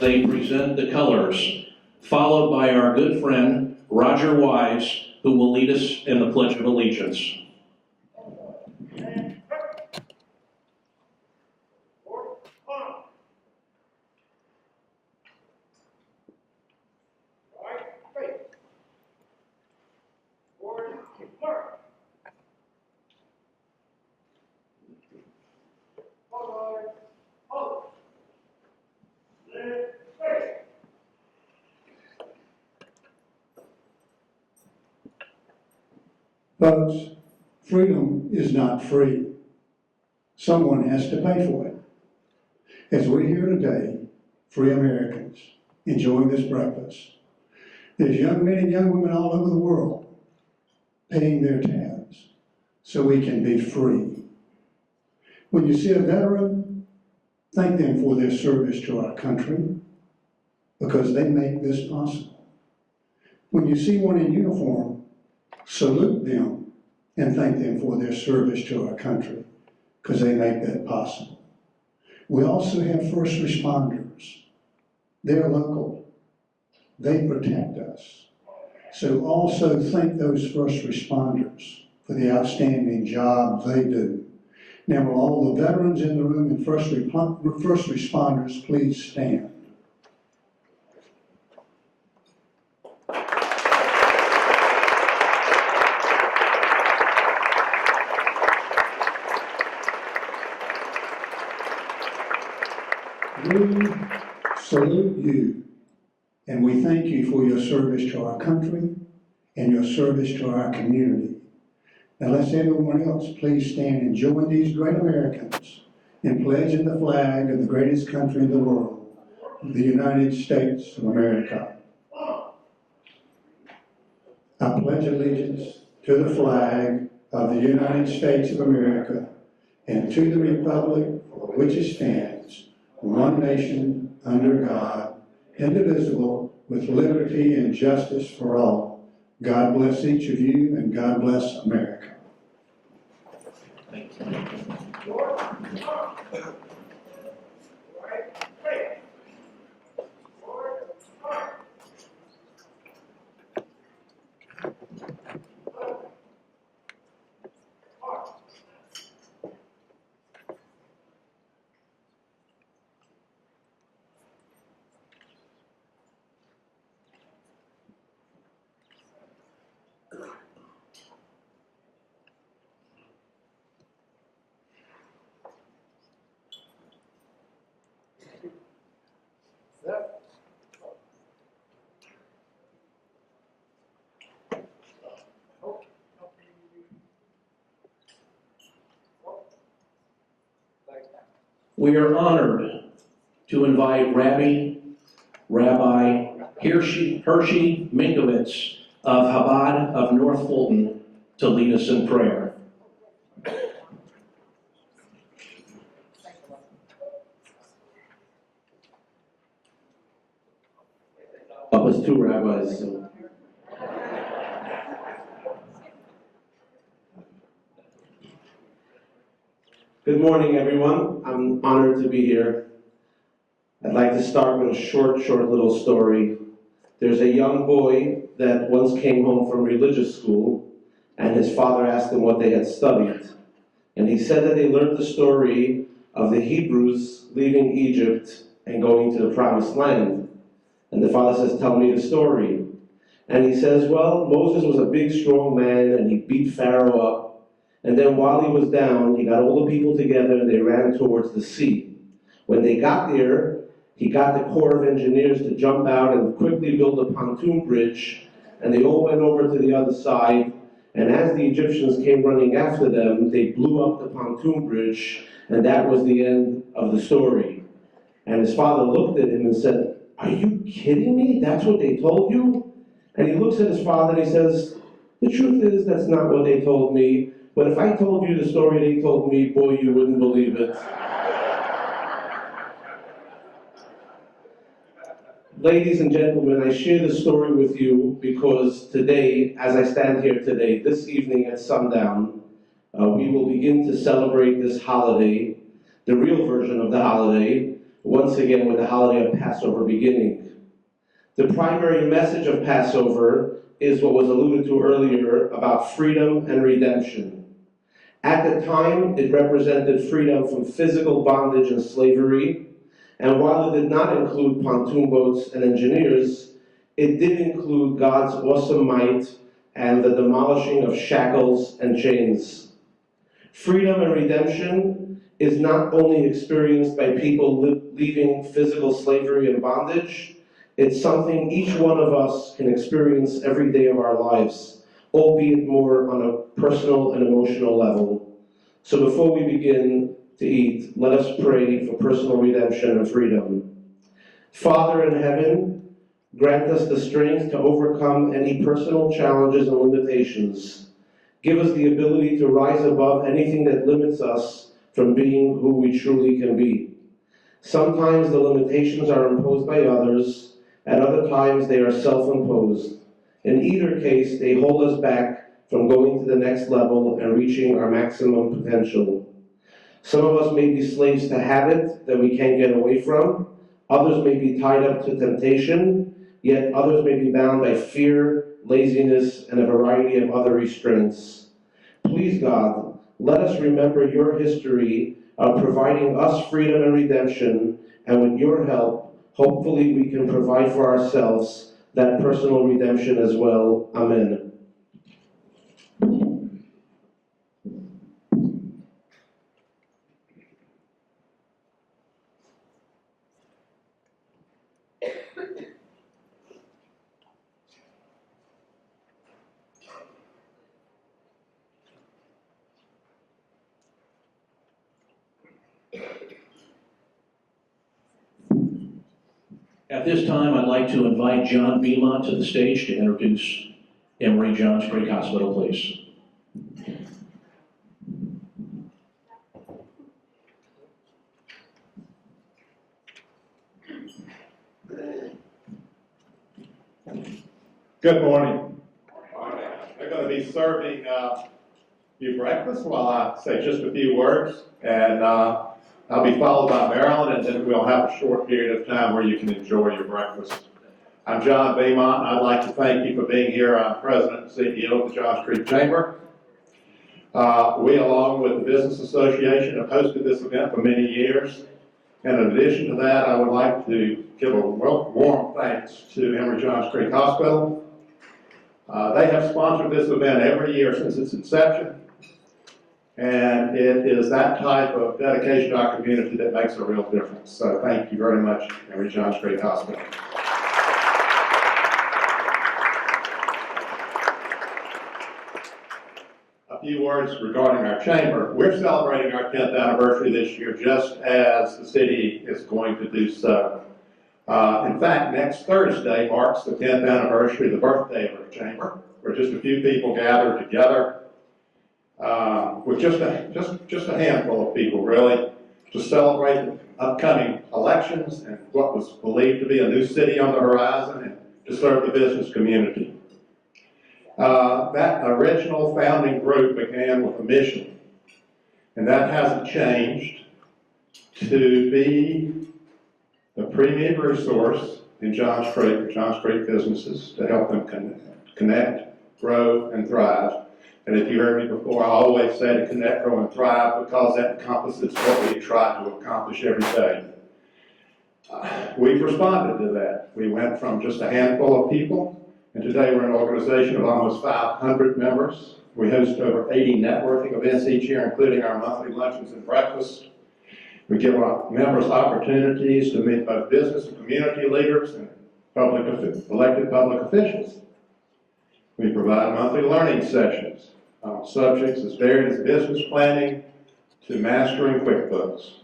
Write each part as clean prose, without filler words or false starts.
they present the colors, followed by our good friend Roger Wise, who will lead us in the Pledge of Allegiance. Folks, freedom is not free. Someone has to pay for it. As we're here today, free Americans, enjoying this breakfast, there's young men and young women all over the world paying their tabs so we can be free. When you see a veteran, thank them for their service to our country because they make this possible. When you see one in uniform, salute them and thank them for their service to our country because they make that possible. We also have first responders. They're local. They protect us. So also thank those first responders for the outstanding job they do. Now, will all the veterans in the room and first responders please stand? We salute you, and we thank you for your service to our country and your service to our community. Now let's everyone else please stand and join these great Americans in pledging the flag of the greatest country in the world, the United States of America. I pledge allegiance to the flag of the United States of America and to the republic for which it stands, one nation, under God, indivisible, with liberty and justice for all. God bless each of you, and God bless America. Thank you. We are honored to invite Rabbi Hershey Minkovitz of Chabad of North Fulton to lead us in prayer. Up as two rabbis. Good morning, everyone. I'm honored to be here. I'd like to start with a short little story. There's a young boy that once came home from religious school, and his father asked him what they had studied. And he said that they learned the story of the Hebrews leaving Egypt and going to the Promised Land. And the father says, "Tell me the story." And he says, well, Moses was a big, strong man, and he beat Pharaoh up. And then while he was down, he got all the people together, and they ran towards the sea. When they got there, he got the Corps of Engineers to jump out and quickly build a pontoon bridge, and they all went over to the other side. And as the Egyptians came running after them, they blew up the pontoon bridge, and that was the end of the story. And his father looked at him and said, "Are you kidding me? That's what they told you?" And he looks at his father and he says, "The truth is, that's not what they told me. But if I told you the story they told me, boy, you wouldn't believe it." Ladies and gentlemen, I share this story with you because today, as I stand here today, this evening at sundown, we will begin to celebrate this holiday, the real version of the holiday, once again with the holiday of Passover beginning. The primary message of Passover is what was alluded to earlier about freedom and redemption. At the time, it represented freedom from physical bondage and slavery, and while it did not include pontoon boats and engineers, it did include God's awesome might and the demolishing of shackles and chains. Freedom and redemption is not only experienced by people leaving physical slavery and bondage, it's something each one of us can experience every day of our lives, albeit more on a personal and emotional level. So before we begin to eat, let us pray for personal redemption and freedom. Father in heaven, grant us the strength to overcome any personal challenges and limitations. Give us the ability to rise above anything that limits us from being who we truly can be. Sometimes the limitations are imposed by others, at other times they are self-imposed. In either case, they hold us back from going to the next level and reaching our maximum potential. Some of us may be slaves to habit that we can't get away from. Others may be tied up to temptation, yet others may be bound by fear, laziness, and a variety of other restraints. Please, God, let us remember your history of providing us freedom and redemption, and with your help, hopefully we can provide for ourselves that personal redemption as well. Amen. At this time, I'd like to invite John Beaumont to the stage to introduce Emory Johns Creek Hospital, please. Good morning. I'm going to be serving you breakfast while I say just a few words, and I'll be followed by Marilyn, and then we'll have a short period of time where you can enjoy your breakfast. I'm John Beaumont, and I'd like to thank you for being here. I'm President and CEO of the Johns Creek Chamber. We, along with the Business Association, have hosted this event for many years. And in addition to that, I would like to give a warm thanks to Emory Johns Creek Hospital. They have sponsored this event every year since its inception. And it is that type of dedication to our community that makes a real difference. So thank you very much, Emory Johns Creek Hospital. A few words regarding our chamber. We're celebrating our 10th anniversary this year, just as the city is going to do so. In fact, next Thursday marks the 10th anniversary of the birthday of our chamber, where just a few people gathered together with just a handful of people, really, to celebrate the upcoming elections and what was believed to be a new city on the horizon and to serve the business community. That original founding group began with a mission, and that hasn't changed, to be the premier resource in Johns Creek for Johns Creek businesses to help them connect, grow, and thrive. And if you heard me before, I always say to connect, grow, and thrive because that encompasses what we try to accomplish every day. We've responded to that. We went from just a handful of people, and today we're an organization of almost 500 members. We host over 80 networking events each year, including our monthly luncheons and breakfasts. We give our members opportunities to meet both business and community leaders and elected public officials. We provide monthly learning sessions on subjects as varied as business planning to mastering QuickBooks.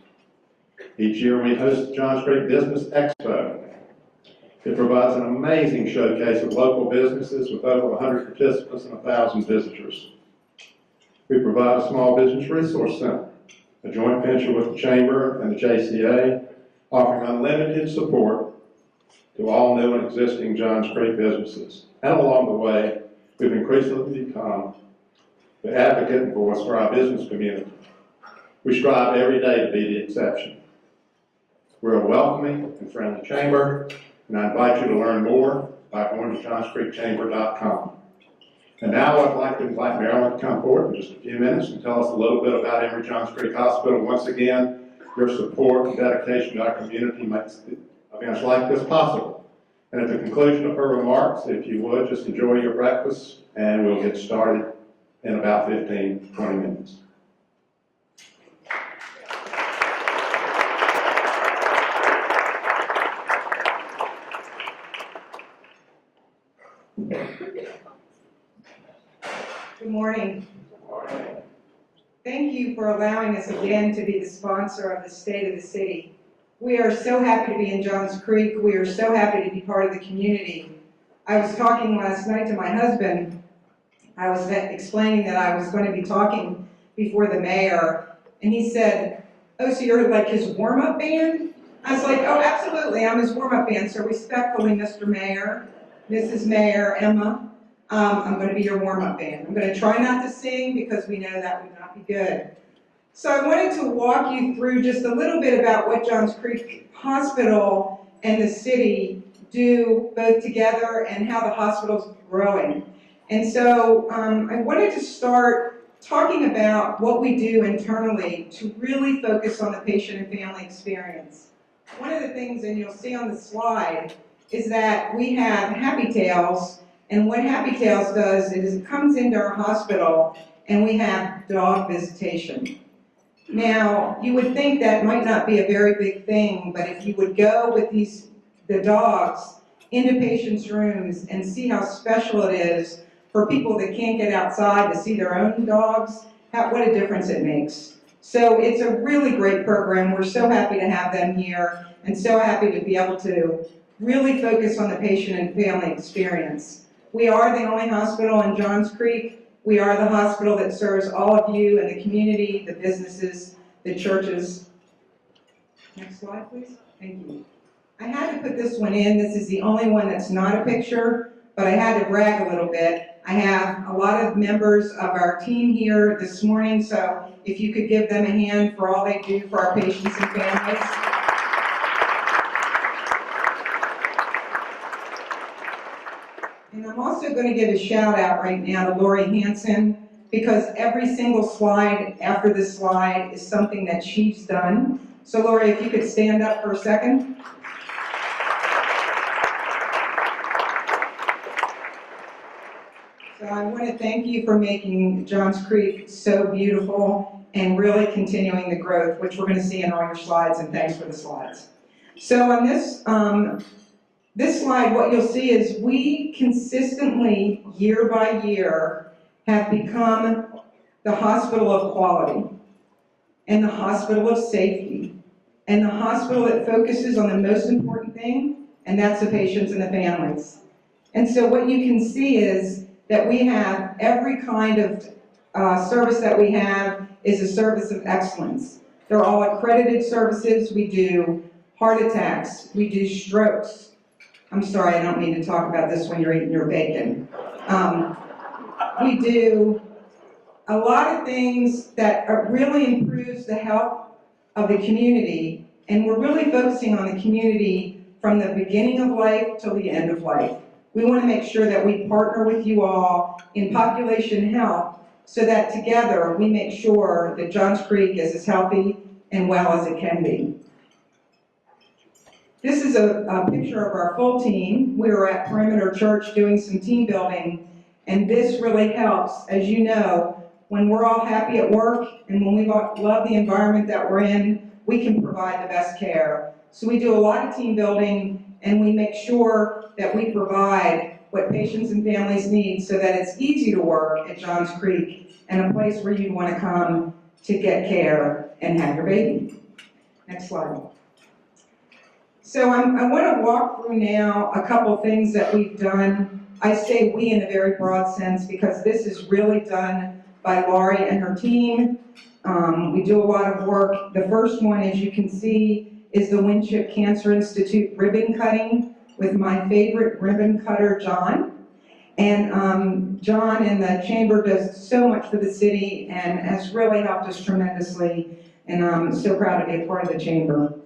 Each year we host the Johns Creek Business Expo. It provides an amazing showcase of local businesses with over 100 participants and 1,000 visitors. We provide a small business resource center, a joint venture with the Chamber and the JCA, offering unlimited support to all new and existing Johns Creek businesses. And along the way, we've increasingly become the advocate and voice for our business community. We strive every day to be the exception. We're a welcoming and friendly chamber, and I invite you to learn more by going to johnscreekchamber.com. And now I'd like to invite Marilyn to come forward in just a few minutes and tell us a little bit about Emory-Johns Creek Hospital. Once again, your support and dedication to our community makes events like this possible. And at the conclusion of her remarks, if you would, just enjoy your breakfast, and we'll get started in about 15, 20 minutes. Good morning. Thank you for allowing us again to be the sponsor of the State of the City. We are so happy to be in Johns Creek. We are so happy to be part of the community. I was talking last night to my husband. I was explaining that I was going to be talking before the mayor, and he said, "Oh, so you're like his warm-up band?" I was like, "Oh, absolutely, I'm his warm-up band." So respectfully, Mr. Mayor, Mrs. Mayor, Emma, I'm going to be your warm-up band. I'm going to try not to sing because we know that would not be good. So I wanted to walk you through just a little bit about what Johns Creek Hospital and the city do both together and how the hospital's growing. And so I wanted to start talking about what we do internally to really focus on the patient and family experience. One of the things, and you'll see on the slide, is that we have Happy Tails. And what Happy Tails does is it comes into our hospital and we have dog visitation. Now, you would think that might not be a very big thing, but if you would go with the dogs into patients' rooms and see how special it is for people that can't get outside to see their own dogs, what a difference it makes. So it's a really great program. We're so happy to have them here and so happy to be able to really focus on the patient and family experience. We are the only hospital in Johns Creek. We are the hospital that serves all of you in the community, the businesses, the churches. Next slide, please. Thank you. I had to put this one in. This is the only one that's not a picture, but I had to brag a little bit. I have a lot of members of our team here this morning, so if you could give them a hand for all they do for our patients and families. And I'm also going to give a shout out right now to Lori Hansen, because every single slide after this slide is something that she's done. So Lori, if you could stand up for a second. So I want to thank you for making Johns Creek so beautiful and really continuing the growth, which we're going to see in all your slides, and thanks for the slides. So on this slide, what you'll see is we consistently, year by year, have become the hospital of quality, and the hospital of safety, and the hospital that focuses on the most important thing, and that's the patients and the families. And so what you can see is that we have every kind of service that we have is a service of excellence. They're all accredited services. We do heart attacks, we do strokes. I'm sorry, I don't mean to talk about this when you're eating your bacon. We do a lot of things that really improves the health of the community, and we're really focusing on the community from the beginning of life till the end of life. We want to make sure that we partner with you all in population health so that together we make sure that Johns Creek is as healthy and well as it can be. This is a picture of our full team. We were at Perimeter Church doing some team building, and this really helps. As you know, when we're all happy at work and when we love the environment that we're in, we can provide the best care. So we do a lot of team building, and we make sure that we provide what patients and families need so that it's easy to work at Johns Creek and a place where you'd want to come to get care and have your baby. Next slide. So I want to walk through now a couple things that we've done. I say we in a very broad sense because this is really done by Laurie and her team. We do a lot of work. The first one, as you can see, is the Winship Cancer Institute ribbon cutting with my favorite ribbon cutter, John. And John in the chamber does so much for the city and has really helped us tremendously. And I'm so proud to be a part of the chamber.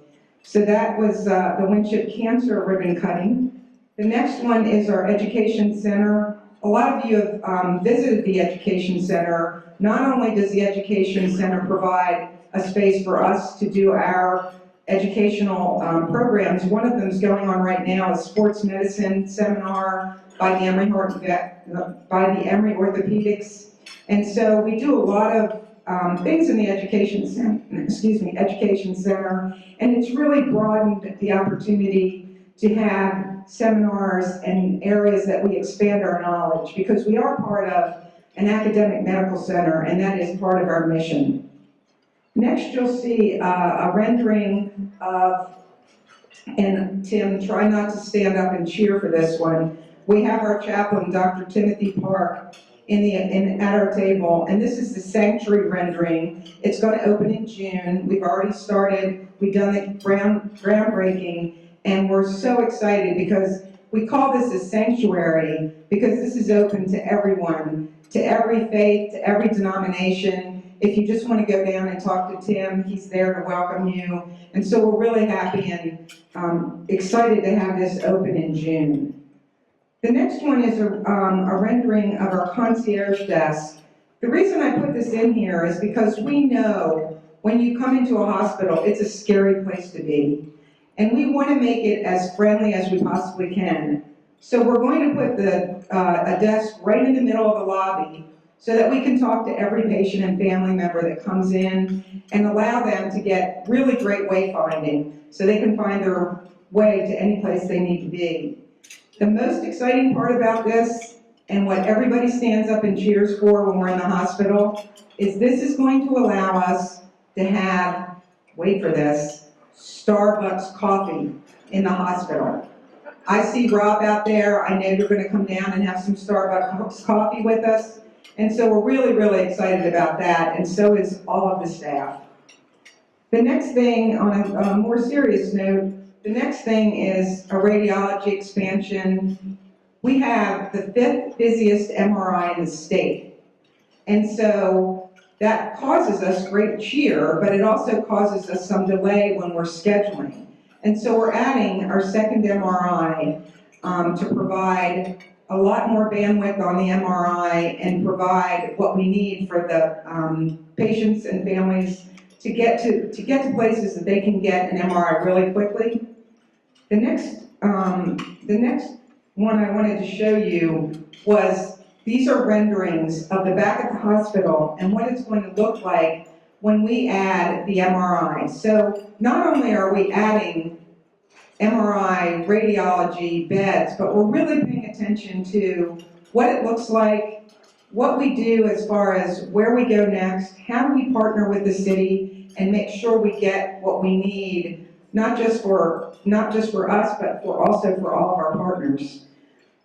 So that was the Winship Cancer ribbon cutting. The next one is our Education Center. A lot of you have visited the Education Center. Not only does the Education Center provide a space for us to do our educational programs, one of them is going on right now, a sports medicine seminar by the Emory Orthopedics. And so we do a lot of things in the Education Center, and it's really broadened the opportunity to have seminars and areas that we expand our knowledge, because we are part of an academic medical center, and that is part of our mission. Next, you'll see a rendering of, and Tim, try not to stand up and cheer for this one. We have our chaplain, Dr. Timothy Park, at our table, and this is the sanctuary rendering. It's going to open in June. We've already started. We've done the groundbreaking, and we're so excited because we call this a sanctuary because this is open to everyone, to every faith, to every denomination. If you just want to go down and talk to Tim, he's there to welcome you. And so we're really happy and excited to have this open in June. The next one is a rendering of our concierge desk. The reason I put this in here is because we know when you come into a hospital, it's a scary place to be. And we want to make it as friendly as we possibly can. So we're going to put a desk right in the middle of the lobby so that we can talk to every patient and family member that comes in and allow them to get really great wayfinding so they can find their way to any place they need to be. The most exciting part about this, and what everybody stands up and cheers for when we're in the hospital, is this is going to allow us to have, wait for this, Starbucks coffee in the hospital. I see Rob out there. I know you're going to come down and have some Starbucks coffee with us. And so we're really, really excited about that, and so is all of the staff. The next thing, on a more serious note, the next thing is a radiology expansion. We have the 5th busiest MRI in the state. And so that causes us great cheer, but it also causes us some delay when we're scheduling. And so we're adding our 2nd MRI to provide a lot more bandwidth on the MRI and provide what we need for the patients and families to get to places that they can get an MRI really quickly. The next one I wanted to show you was, these are renderings of the back of the hospital and what it's going to look like when we add the MRI. So not only are we adding MRI, radiology, beds, but we're really paying attention to what it looks like, what we do as far as where we go next, how do we partner with the city and make sure we get what we need, not just for us, but also for all of our partners.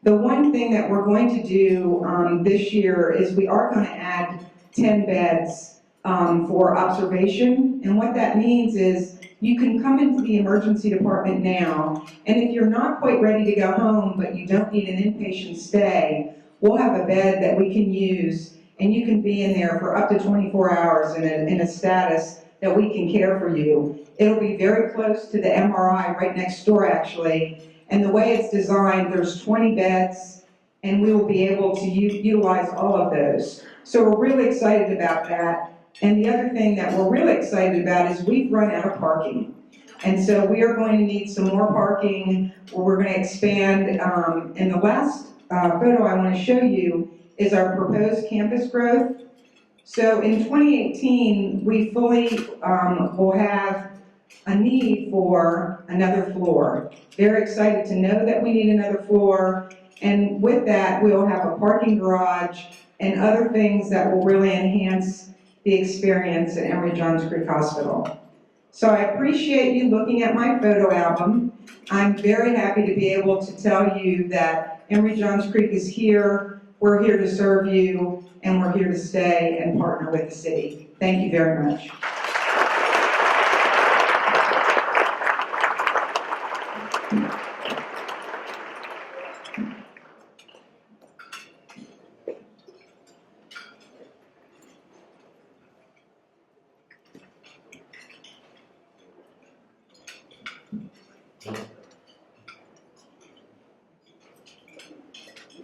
The one thing that we're going to do this year is we are going to add 10 beds for observation, and what that means is you can come into the emergency department now, and if you're not quite ready to go home, but you don't need an inpatient stay, we'll have a bed that we can use, and you can be in there for up to 24 hours in a status that we can care for you. It'll be very close to the MRI, right next door actually, and the way it's designed, there's 20 beds, and we will be able to utilize all of those. So we're really excited about that. And the other thing that we're really excited about is we've run out of parking. And so we are going to need some more parking, or we're going to expand. And the last photo I want to show you is our proposed campus growth. So in 2018, we fully will have a need for another floor. Very excited to know that we need another floor. And with that, we'll have a parking garage and other things that will really enhance the experience at Emory Johns Creek Hospital. So I appreciate you looking at my photo album. I'm very happy to be able to tell you that Emory Johns Creek is here. We're here to serve you, and we're here to stay and partner with the city. Thank you very much.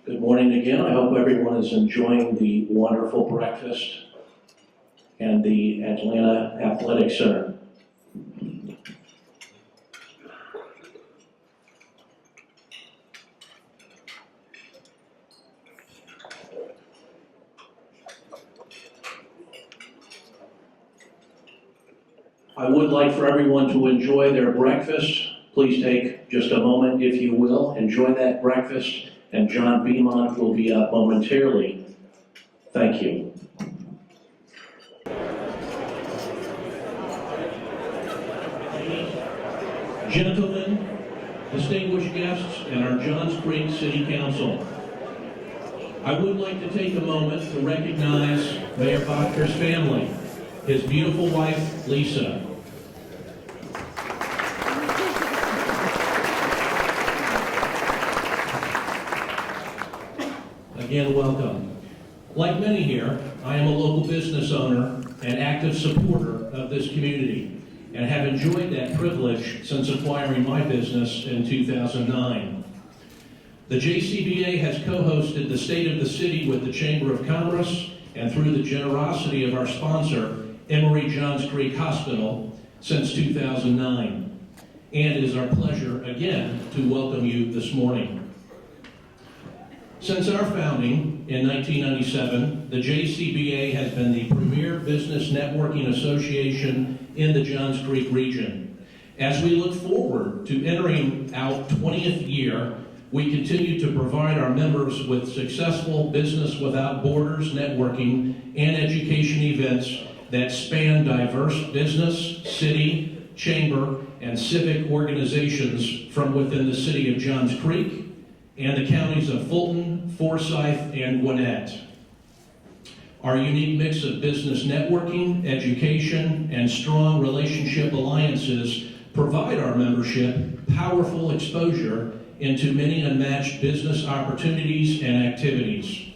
Good morning again. I hope everyone is enjoying the wonderful breakfast and the Atlanta Athletic Center. I would like for everyone to enjoy their breakfast. Please take just a moment, if you will. Enjoy that breakfast, and John Beaumont will be up momentarily. Thank you. Gentlemen, distinguished guests, and our Johns Creek City Council, I would like to take a moment to recognize Mayor Bodker's family, his beautiful wife, Lisa. Again, welcome. Like many here, I am a local business owner and active supporter of this community, and have enjoyed that privilege since acquiring my business in 2009. The JCBA has co-hosted the State of the City with the Chamber of Commerce, and through the generosity of our sponsor, Emory Johns Creek Hospital, since 2009. And it is our pleasure again to welcome you this morning. Since our founding in 1997, the JCBA has been the premier business networking association in the Johns Creek region. As we look forward to entering our 20th year, we continue to provide our members with successful Business Without Borders networking and education events that span diverse business, city, chamber, and civic organizations from within the city of Johns Creek and the counties of Fulton, Forsyth, and Gwinnett. Our unique mix of business networking, education, and strong relationship alliances provide our membership powerful exposure into many unmatched business opportunities and activities.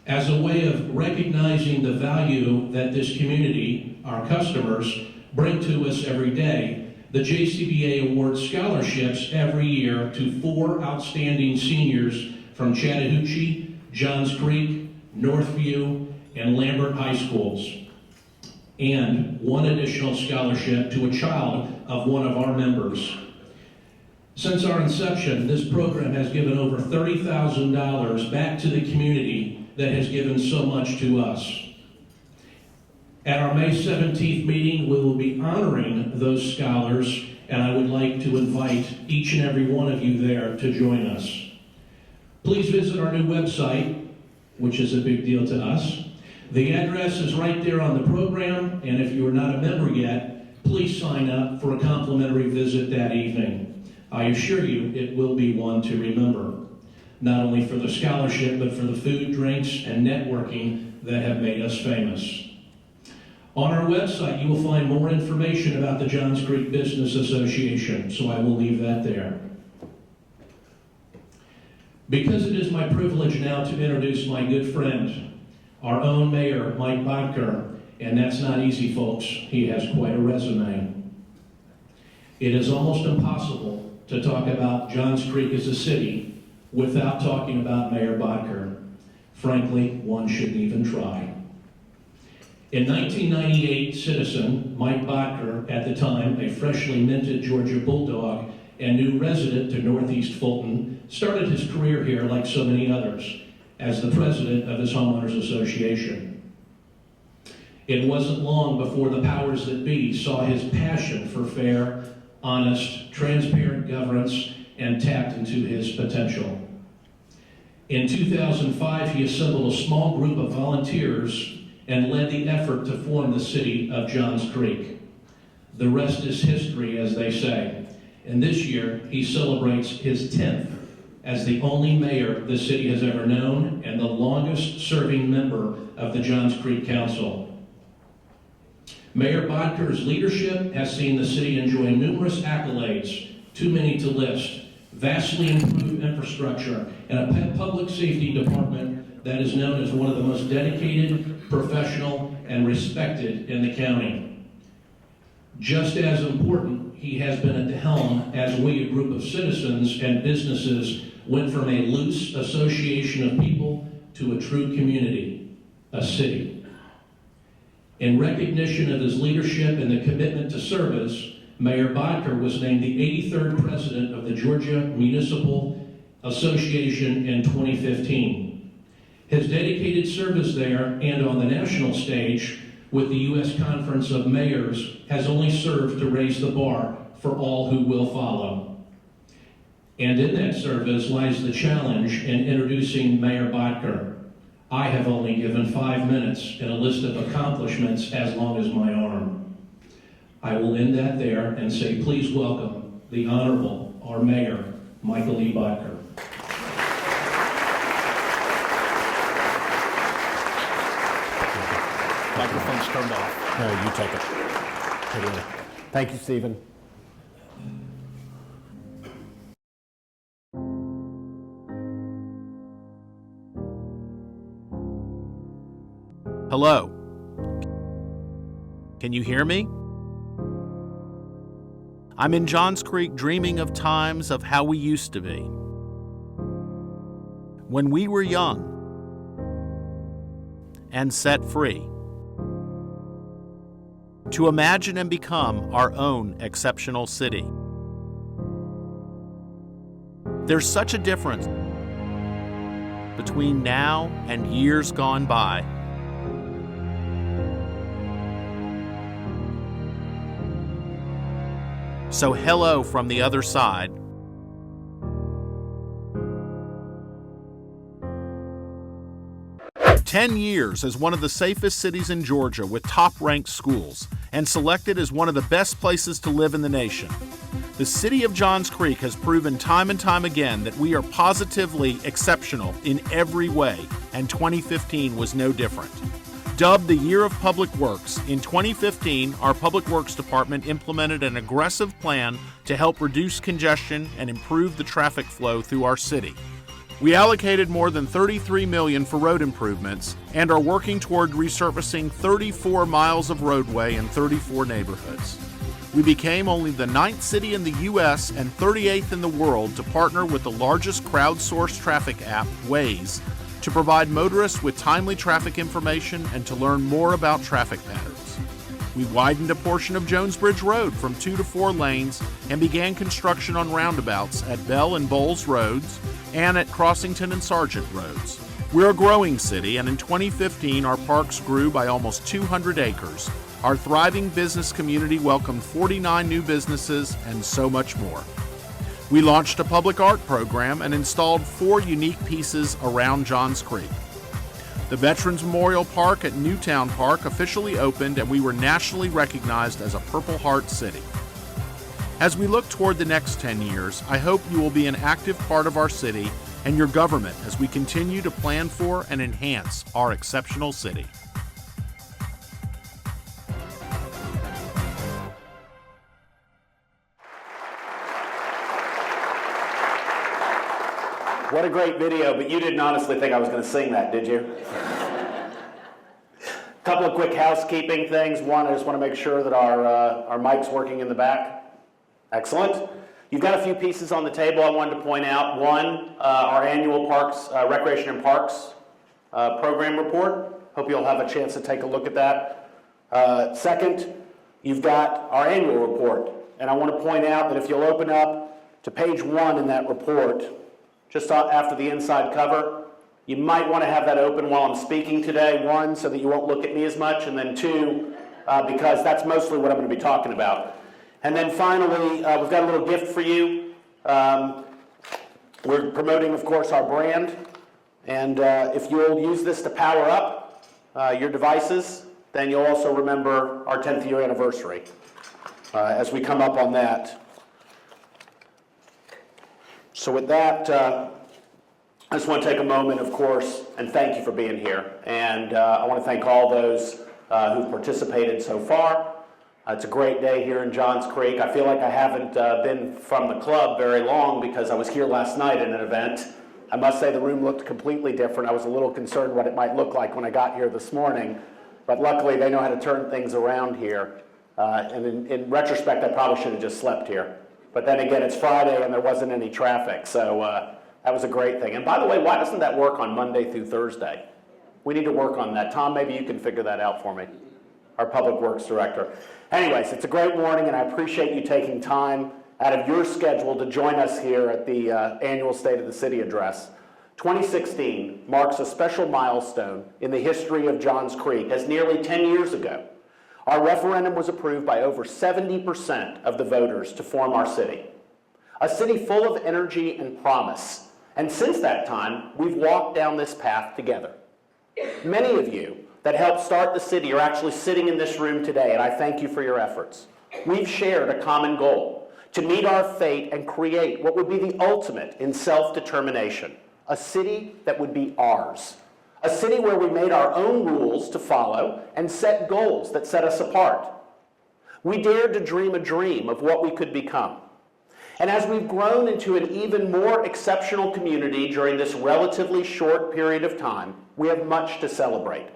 As a way of recognizing the value that this community, our customers, bring to us every day, the JCBA awards scholarships every year to 4 outstanding seniors from Chattahoochee, Johns Creek, Northview, and Lambert High Schools, and 1 additional scholarship to a child of one of our members. Since our inception, this program has given over $30,000 back to the community that has given so much to us. At our May 17th meeting, we will be honoring those scholars, and I would like to invite each and every one of you there to join us. Please visit our new website, which is a big deal to us. The address is right there on the program, and if you are not a member yet, please sign up for a complimentary visit that evening. I assure you it will be one to remember, not only for the scholarship, but for the food, drinks, and networking that have made us famous. On our website, you will find more information about the Johns Creek Business Association, so I will leave that there. Because it is my privilege now to introduce my good friend, our own Mayor, Mike Bodker, and that's not easy, folks. He has quite a resume. It is almost impossible to talk about Johns Creek as a city without talking about Mayor Bodker. Frankly, one shouldn't even try. In 1998, citizen Mike Bodker, at the time a freshly minted Georgia Bulldog and new resident to Northeast Fulton, started his career here like so many others as the president of his homeowners association. It wasn't long before the powers that be saw his passion for fair, honest, transparent governance and tapped into his potential. In 2005, he assembled a small group of volunteers and led the effort to form the city of Johns Creek. The rest is history, as they say. And this year, he celebrates his 10th as the only mayor the city has ever known and the longest-serving member of the Johns Creek Council. Mayor Bodker's leadership has seen the city enjoy numerous accolades, too many to list, vastly improved infrastructure, and a public safety department that is known as one of the most dedicated, professional, and respected in the county. Just as important, he has been at the helm as we, a group of citizens and businesses, went from a loose association of people to a true community, a city. In recognition of his leadership and the commitment to service, Mayor Bodker was named the 83rd president of the Georgia Municipal Association in 2015. His dedicated service there and on the national stage with the U.S. Conference of Mayors has only served to raise the bar for all who will follow. And in that service lies the challenge in introducing Mayor Bodker. I have only given 5 minutes and a list of accomplishments as long as my arm. I will end that there and say, please welcome the Honorable, our Mayor, Michael E. Bodker. Microphone's turned off. No, you take it. Take it away. Thank you, Stephen. Hello. Can you hear me? I'm in Johns Creek dreaming of times of how we used to be. When we were young and set free to imagine and become our own exceptional city. There's such a difference between now and years gone by. So hello from the other side. "10 years as one of the safest cities in Georgia with top-ranked schools and selected as one of the best places to live in the nation. The city of Johns Creek has proven time and time again that we are positively exceptional in every way, and 2015 was no different. Dubbed the Year of Public Works, in 2015, our Public Works Department implemented an aggressive plan to help reduce congestion and improve the traffic flow through our city. We allocated more than $33 million for road improvements and are working toward resurfacing 34 miles of roadway in 34 neighborhoods. We became only the 9th city in the U.S. and 38th in the world to partner with the largest crowdsourced traffic app, Waze, to provide motorists with timely traffic information and to learn more about traffic patterns. We widened a portion of Jones Bridge Road from 2 to 4 lanes and began construction on roundabouts at Bell and Bowles Roads and at Crossington and Sargent Roads. We're a growing city, and in 2015 our parks grew by almost 200 acres. Our thriving business community welcomed 49 new businesses and so much more. We launched a public art program and installed 4 unique pieces around Johns Creek. The Veterans Memorial Park at Newtown Park officially opened, and we were nationally recognized as a Purple Heart City. As we look toward the next 10 years, I hope you will be an active part of our city and your government as we continue to plan for and enhance our exceptional city. What a great video, but you didn't honestly think I was going to sing that, did you? A couple of quick housekeeping things. One, I just want to make sure that our mic's working in the back. Excellent. You've got a few pieces on the table I wanted to point out. One, our annual Parks, Recreation and Parks program report. Hope you'll have a chance to take a look at that. Second, you've got our annual report. And I want to point out that if you'll open up to page 1 in that report, just after the inside cover, you might want to have that open while I'm speaking today. 1, so that you won't look at me as much, and then 2, because that's mostly what I'm going to be talking about. And then finally, we've got a little gift for you. We're promoting, of course, our brand. And if you'll use this to power up your devices, then you'll also remember our 10th year anniversary as we come up on that. So with that, I just want to take a moment, of course, and thank you for being here. And I want to thank all those who've participated so far. It's a great day here in Johns Creek. I feel like I haven't been from the club very long because I was here last night at an event. I must say the room looked completely different. I was a little concerned what it might look like when I got here this morning, but luckily they know how to turn things around here. And in retrospect, I probably should have just slept here. But then again, it's Friday and there wasn't any traffic, so That was a great thing. And by the way, why doesn't that work on Monday through Thursday? We need to work on that. Tom, maybe you can figure that out for me, our Public Works Director. Anyways, it's a great morning, and I appreciate you taking time out of your schedule to join us here at the annual State of the City address. 2016 marks a special milestone in the history of Johns Creek, as nearly 10 years ago, our referendum was approved by over 70% of the voters to form our city. A city full of energy and promise. And since that time, we've walked down this path together. Many of you that helped start the city are actually sitting in this room today, and I thank you for your efforts. We've shared a common goal: to meet our fate and create what would be the ultimate in self-determination, a city that would be ours. A city where we made our own rules to follow and set goals that set us apart. We dared to dream a dream of what we could become. And as we've grown into an even more exceptional community during this relatively short period of time, we have much to celebrate.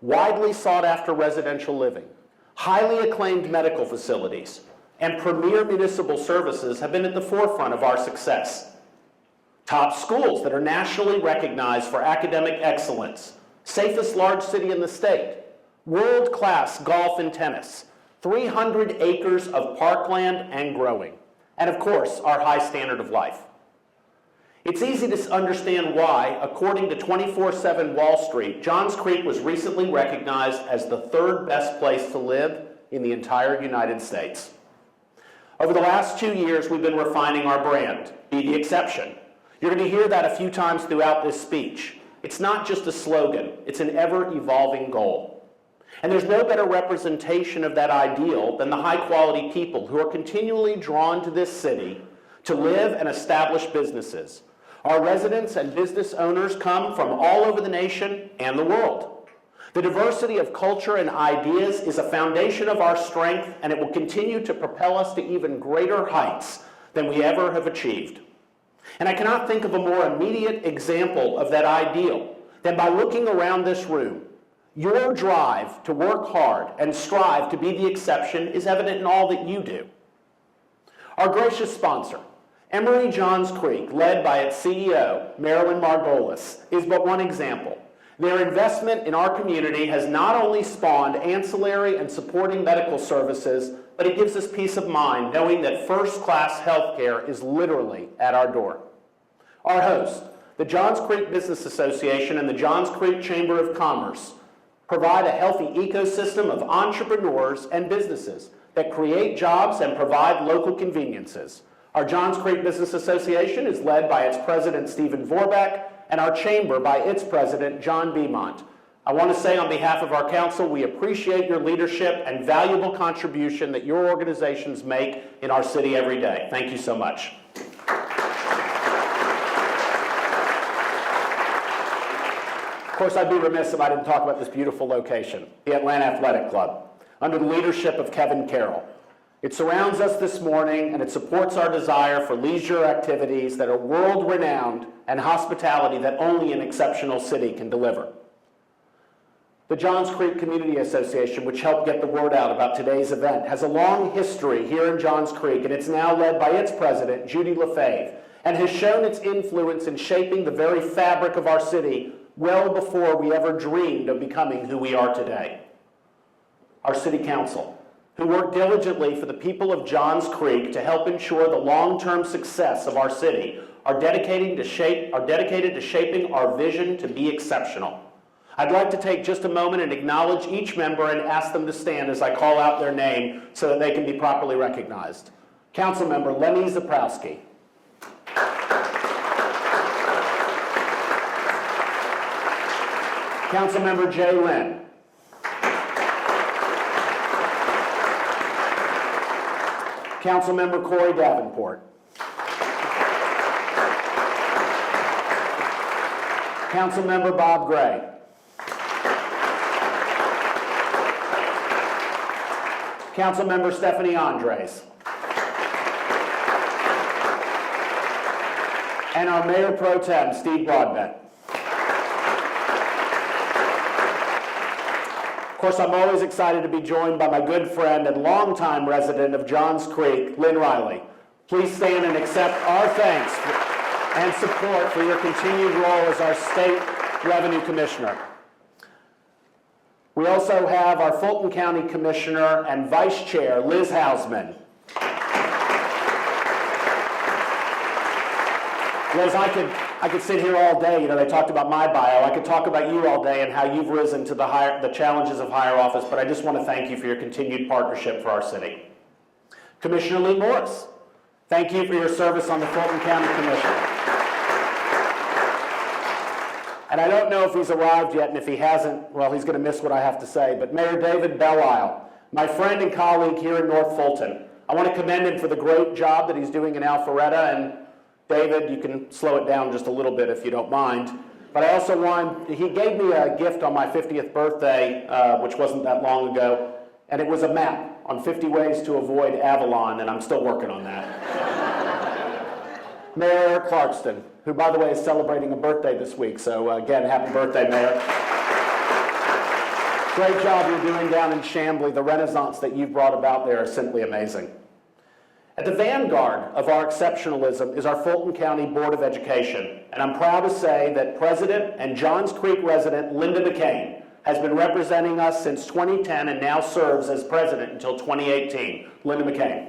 Widely sought after residential living, highly acclaimed medical facilities, and premier municipal services have been at the forefront of our success. Top schools that are nationally recognized for academic excellence, safest large city in the state, world-class golf and tennis, 300 acres of parkland and growing, and of course, our high standard of life. It's easy to understand why, according to 24/7 Wall Street, Johns Creek was recently recognized as the third best place to live in the entire United States. Over the last 2 years, we've been refining our brand, Be the Exception. You're going to hear that a few times throughout this speech. It's not just a slogan, it's an ever-evolving goal. And there's no better representation of that ideal than the high-quality people who are continually drawn to this city to live and establish businesses. Our residents and business owners come from all over the nation and the world. The diversity of culture and ideas is a foundation of our strength, and it will continue to propel us to even greater heights than we ever have achieved. And I cannot think of a more immediate example of that ideal than by looking around this room. Your drive to work hard and strive to be the exception is evident in all that you do. Our gracious sponsor, Emory Johns Creek, led by its CEO, Marilyn Margolis, is but one example. Their investment in our community has not only spawned ancillary and supporting medical services, but it gives us peace of mind knowing that first-class health care is literally at our door. Our host, the Johns Creek Business Association and the Johns Creek Chamber of Commerce, provide a healthy ecosystem of entrepreneurs and businesses that create jobs and provide local conveniences. Our Johns Creek Business Association is led by its president, Stephen Vorbeck, and our chamber by its president, John Beaumont. I want to say on behalf of our council, we appreciate your leadership and valuable contribution that your organizations make in our city every day. Thank you so much. Of course, I'd be remiss if I didn't talk about this beautiful location, the Atlanta Athletic Club, under the leadership of Kevin Carroll. It surrounds us this morning, and it supports our desire for leisure activities that are world-renowned and hospitality that only an exceptional city can deliver. The Johns Creek Community Association, which helped get the word out about today's event, has a long history here in Johns Creek, and it's now led by its president, Judy LaFave, and has shown its influence in shaping the very fabric of our city well before we ever dreamed of becoming who we are today. Our City Council, who work diligently for the people of Johns Creek to help ensure the long-term success of our city, are dedicated to shaping our vision to be exceptional. I'd like to take just a moment and acknowledge each member and ask them to stand as I call out their name so that they can be properly recognized. Councilmember Lenny Zaprowski. Councilmember Jay Lynn. Councilmember Corey Davenport. Councilmember Bob Gray. Councilmember Stephanie Andres. And our Mayor Pro Tem, Steve Broadbent. Of course, I'm always excited to be joined by my good friend and longtime resident of Johns Creek, Lynn Riley. Please stand and accept our thanks and support for your continued role as our State Revenue Commissioner. We also have our Fulton County Commissioner and Vice Chair, Liz Hausman. Liz, I could sit here all day. You know, they talked about my bio. I could talk about you all day and how you've risen to the challenges of higher office, but I just want to thank you for your continued partnership for our city. Commissioner Lee Morris, thank you for your service on the Fulton County Commission. And I don't know if he's arrived yet, and if he hasn't, well, he's going to miss what I have to say, but Mayor David Belisle, my friend and colleague here in North Fulton, I want to commend him for the great job that he's doing in Alpharetta, and David, you can slow it down just a little bit if you don't mind. But I also he gave me a gift on my 50th birthday, which wasn't that long ago, and it was a map on 50 ways to avoid Avalon, and I'm still working on that. Mayor Eric Clarkston, who, by the way, is celebrating a birthday this week, so again, happy birthday, Mayor. Great job you're doing down in Chamblee. The renaissance that you've brought about there is simply amazing. At the vanguard of our exceptionalism is our Fulton County Board of Education, and I'm proud to say that President and Johns Creek resident Linda McCain has been representing us since 2010 and now serves as president until 2018. Linda McCain.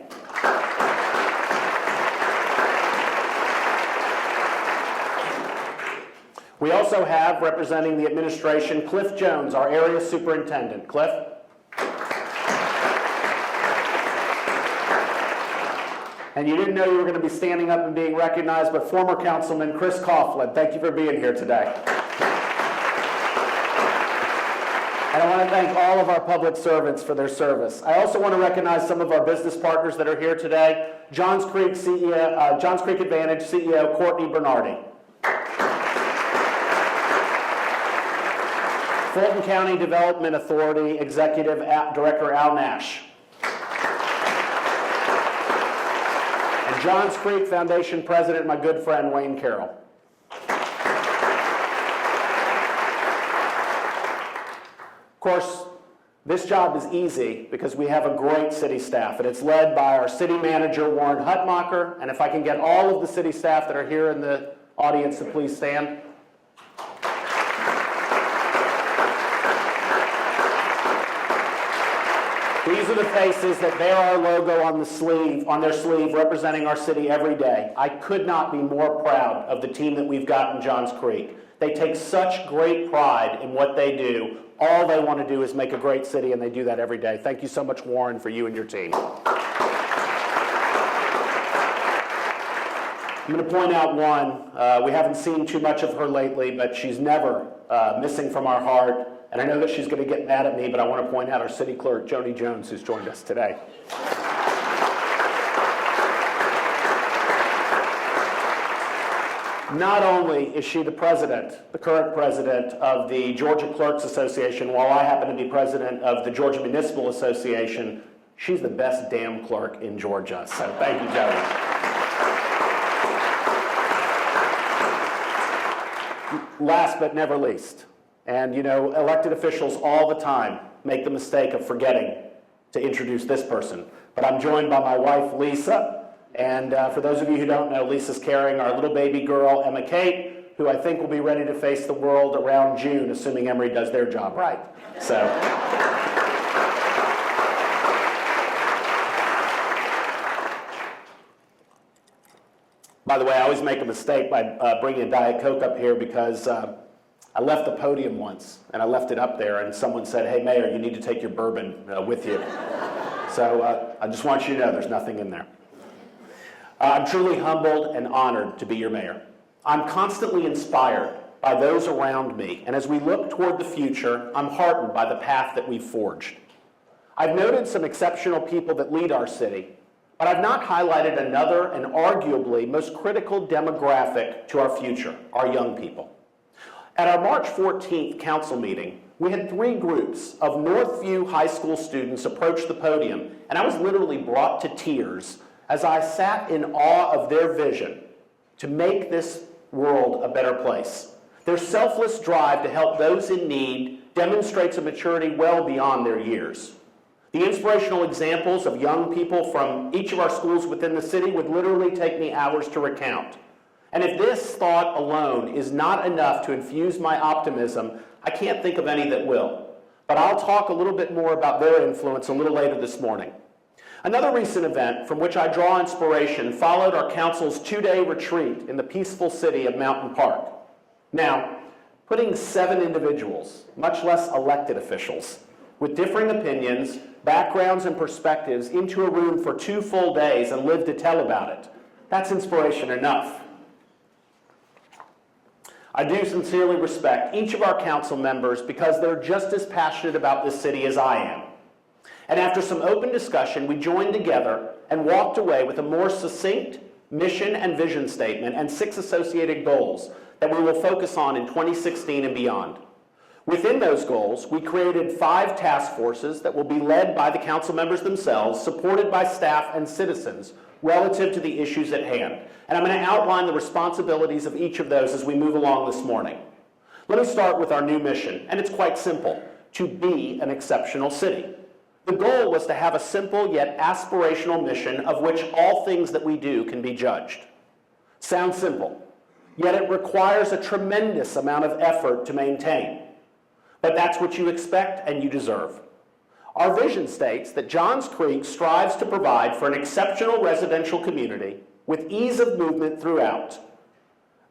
We also have, representing the administration, Cliff Jones, our area superintendent. Cliff? And you didn't know you were going to be standing up and being recognized, but former Councilman Chris Coughlin, thank you for being here today. And I want to thank all of our public servants for their service. I also want to recognize some of our business partners that are here today. Johns Creek Advantage CEO Courtney Bernardi. Fulton County Development Authority Executive Director Al Nash. And Johns Creek Foundation President, my good friend Wayne Carroll. Of course, this job is easy because we have a great city staff, and it's led by our city manager, Warren Hutmacher. And if I can get all of the city staff that are here in the audience to please stand. These are the faces that bear our logo on their sleeve, representing our city every day. I could not be more proud of the team that we've got in Johns Creek. They take such great pride in what they do. All they want to do is make a great city, and they do that every day. Thank you so much, Warren, for you and your team. I'm going to point out one. We haven't seen too much of her lately, but she's never missing from our heart. And I know that she's going to get mad at me, but I want to point out our city clerk, Joni Jones, who's joined us today. Not only is she the current president of the Georgia Clerks Association, while I happen to be president of the Georgia Municipal Association, she's the best damn clerk in Georgia. So thank you, Joni. Last but never least, and you know, elected officials all the time make the mistake of forgetting to introduce this person. But I'm joined by my wife, Lisa. And for those of you who don't know, Lisa's carrying our little baby girl, Emma Kate, who I think will be ready to face the world around June, assuming Emory does their job right. So. By the way, I always make a mistake by bringing a Diet Coke up here because I left the podium once, and I left it up there, and someone said, "Hey, Mayor, you need to take your bourbon with you." So I just want you to know there's nothing in there. I'm truly humbled and honored to be your mayor. I'm constantly inspired by those around me, and as we look toward the future, I'm heartened by the path that we've forged. I've noted some exceptional people that lead our city, but I've not highlighted another and arguably most critical demographic to our future, our young people. At our March 14th council meeting, we had 3 groups of Northview High School students approach the podium, and I was literally brought to tears as I sat in awe of their vision to make this world a better place. Their selfless drive to help those in need demonstrates a maturity well beyond their years. The inspirational examples of young people from each of our schools within the city would literally take me hours to recount. And if this thought alone is not enough to infuse my optimism, I can't think of any that will. But I'll talk a little bit more about their influence a little later this morning. Another recent event from which I draw inspiration followed our council's 2-day retreat in the peaceful city of Mountain Park. Now, putting 7 individuals, much less elected officials, with differing opinions, backgrounds, and perspectives into a room for 2 full days and live to tell about it, that's inspiration enough. I do sincerely respect each of our council members because they're just as passionate about this city as I am. And after some open discussion, we joined together and walked away with a more succinct mission and vision statement and 6 associated goals that we will focus on in 2016 and beyond. Within those goals, we created 5 task forces that will be led by the council members themselves, supported by staff and citizens, relative to the issues at hand. And I'm going to outline the responsibilities of each of those as we move along this morning. Let me start with our new mission, and it's quite simple: to be an exceptional city. The goal was to have a simple yet aspirational mission of which all things that we do can be judged. Sounds simple, yet it requires a tremendous amount of effort to maintain. But that's what you expect and you deserve. Our vision states that Johns Creek strives to provide for an exceptional residential community with ease of movement throughout,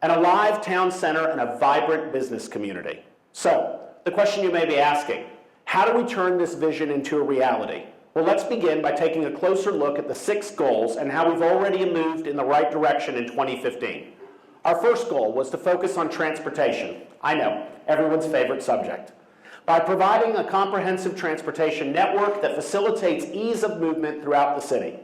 an alive town center, and a vibrant business community. So, the question you may be asking, how do we turn this vision into a reality? Well, let's begin by taking a closer look at the 6 goals and how we've already moved in the right direction in 2015. Our first goal was to focus on transportation. I know, everyone's favorite subject. By providing a comprehensive transportation network that facilitates ease of movement throughout the city.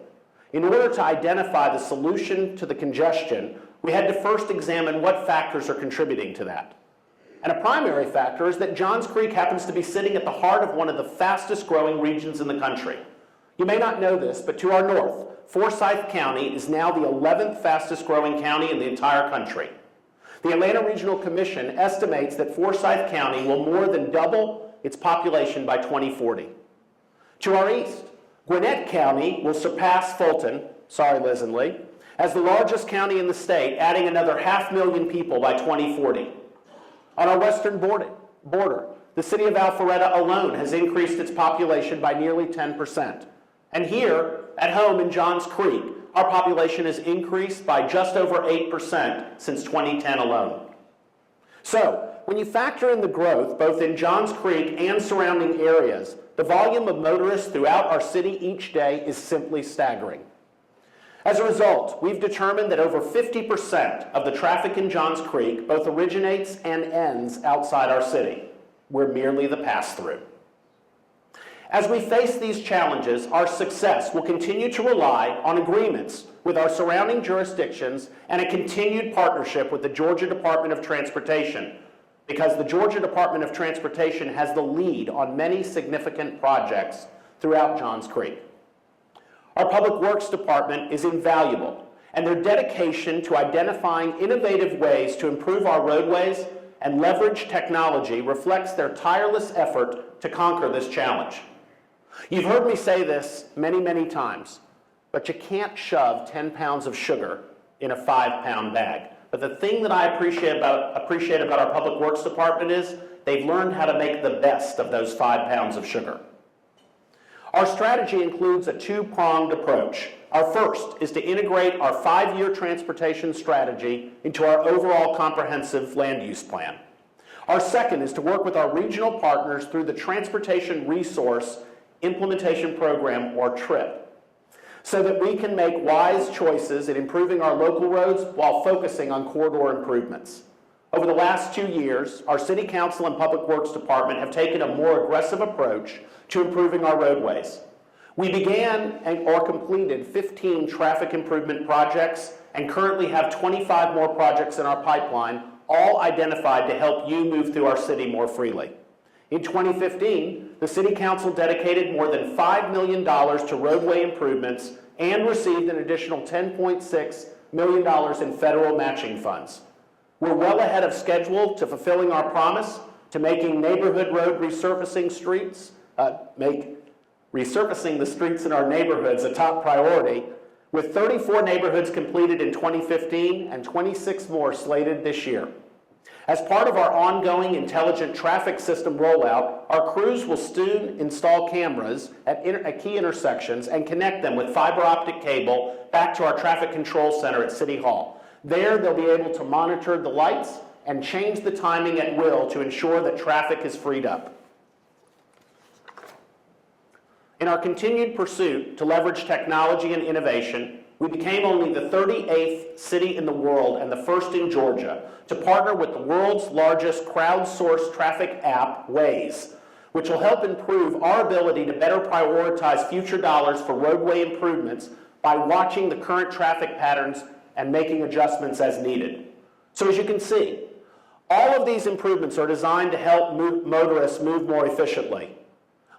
In order to identify the solution to the congestion, we had to first examine what factors are contributing to that. And a primary factor is that Johns Creek happens to be sitting at the heart of one of the fastest growing regions in the country. You may not know this, but to our north, Forsyth County is now the 11th fastest growing county in the entire country. The Atlanta Regional Commission estimates that Forsyth County will more than double its population by 2040. To our east, Gwinnett County will surpass Fulton, sorry Liz and Lee, as the largest county in the state, adding another 500,000 people by 2040. On our western border, the city of Alpharetta alone has increased its population by nearly 10%. And here, at home in Johns Creek, our population has increased by just over 8% since 2010 alone. So, when you factor in the growth, both in Johns Creek and surrounding areas, the volume of motorists throughout our city each day is simply staggering. As a result, we've determined that over 50% of the traffic in Johns Creek both originates and ends outside our city. We're merely the pass-through. As we face these challenges, our success will continue to rely on agreements with our surrounding jurisdictions and a continued partnership with the Georgia Department of Transportation, because the Georgia Department of Transportation has the lead on many significant projects throughout Johns Creek. Our Public Works Department is invaluable, and their dedication to identifying innovative ways to improve our roadways and leverage technology reflects their tireless effort to conquer this challenge. You've heard me say this many, many times, but you can't shove 10 pounds of sugar in a 5-pound bag. But the thing that I appreciate about our Public Works Department is they've learned how to make the best of those 5 pounds of sugar. Our strategy includes a 2-pronged approach. Our first is to integrate our 5-year transportation strategy into our overall comprehensive land use plan. Our second is to work with our regional partners through the Transportation Resource Implementation Program, or TRIP, so that we can make wise choices in improving our local roads while focusing on corridor improvements. Over the last 2 years, our City Council and Public Works Department have taken a more aggressive approach to improving our roadways. We began or completed 15 traffic improvement projects and currently have 25 more projects in our pipeline, all identified to help you move through our city more freely. In 2015, the City Council dedicated more than $5 million to roadway improvements and received an additional $10.6 million in federal matching funds. We're well ahead of schedule to fulfilling our promise to making neighborhood road resurfacing resurfacing the streets in our neighborhoods a top priority. with 34 neighborhoods completed in 2015 and 26 more slated this year. As part of our ongoing intelligent traffic system rollout, our crews will soon install cameras at key intersections and connect them with fiber optic cable back to our traffic control center at City Hall. There, they'll be able to monitor the lights and change the timing at will to ensure that traffic is freed up. In our continued pursuit to leverage technology and innovation, we became only the 38th city in the world and the first in Georgia to partner with the world's largest crowdsourced traffic app, Waze, which will help improve our ability to better prioritize future dollars for roadway improvements by watching the current traffic patterns and making adjustments as needed. So as you can see, all of these improvements are designed to help motorists move more efficiently.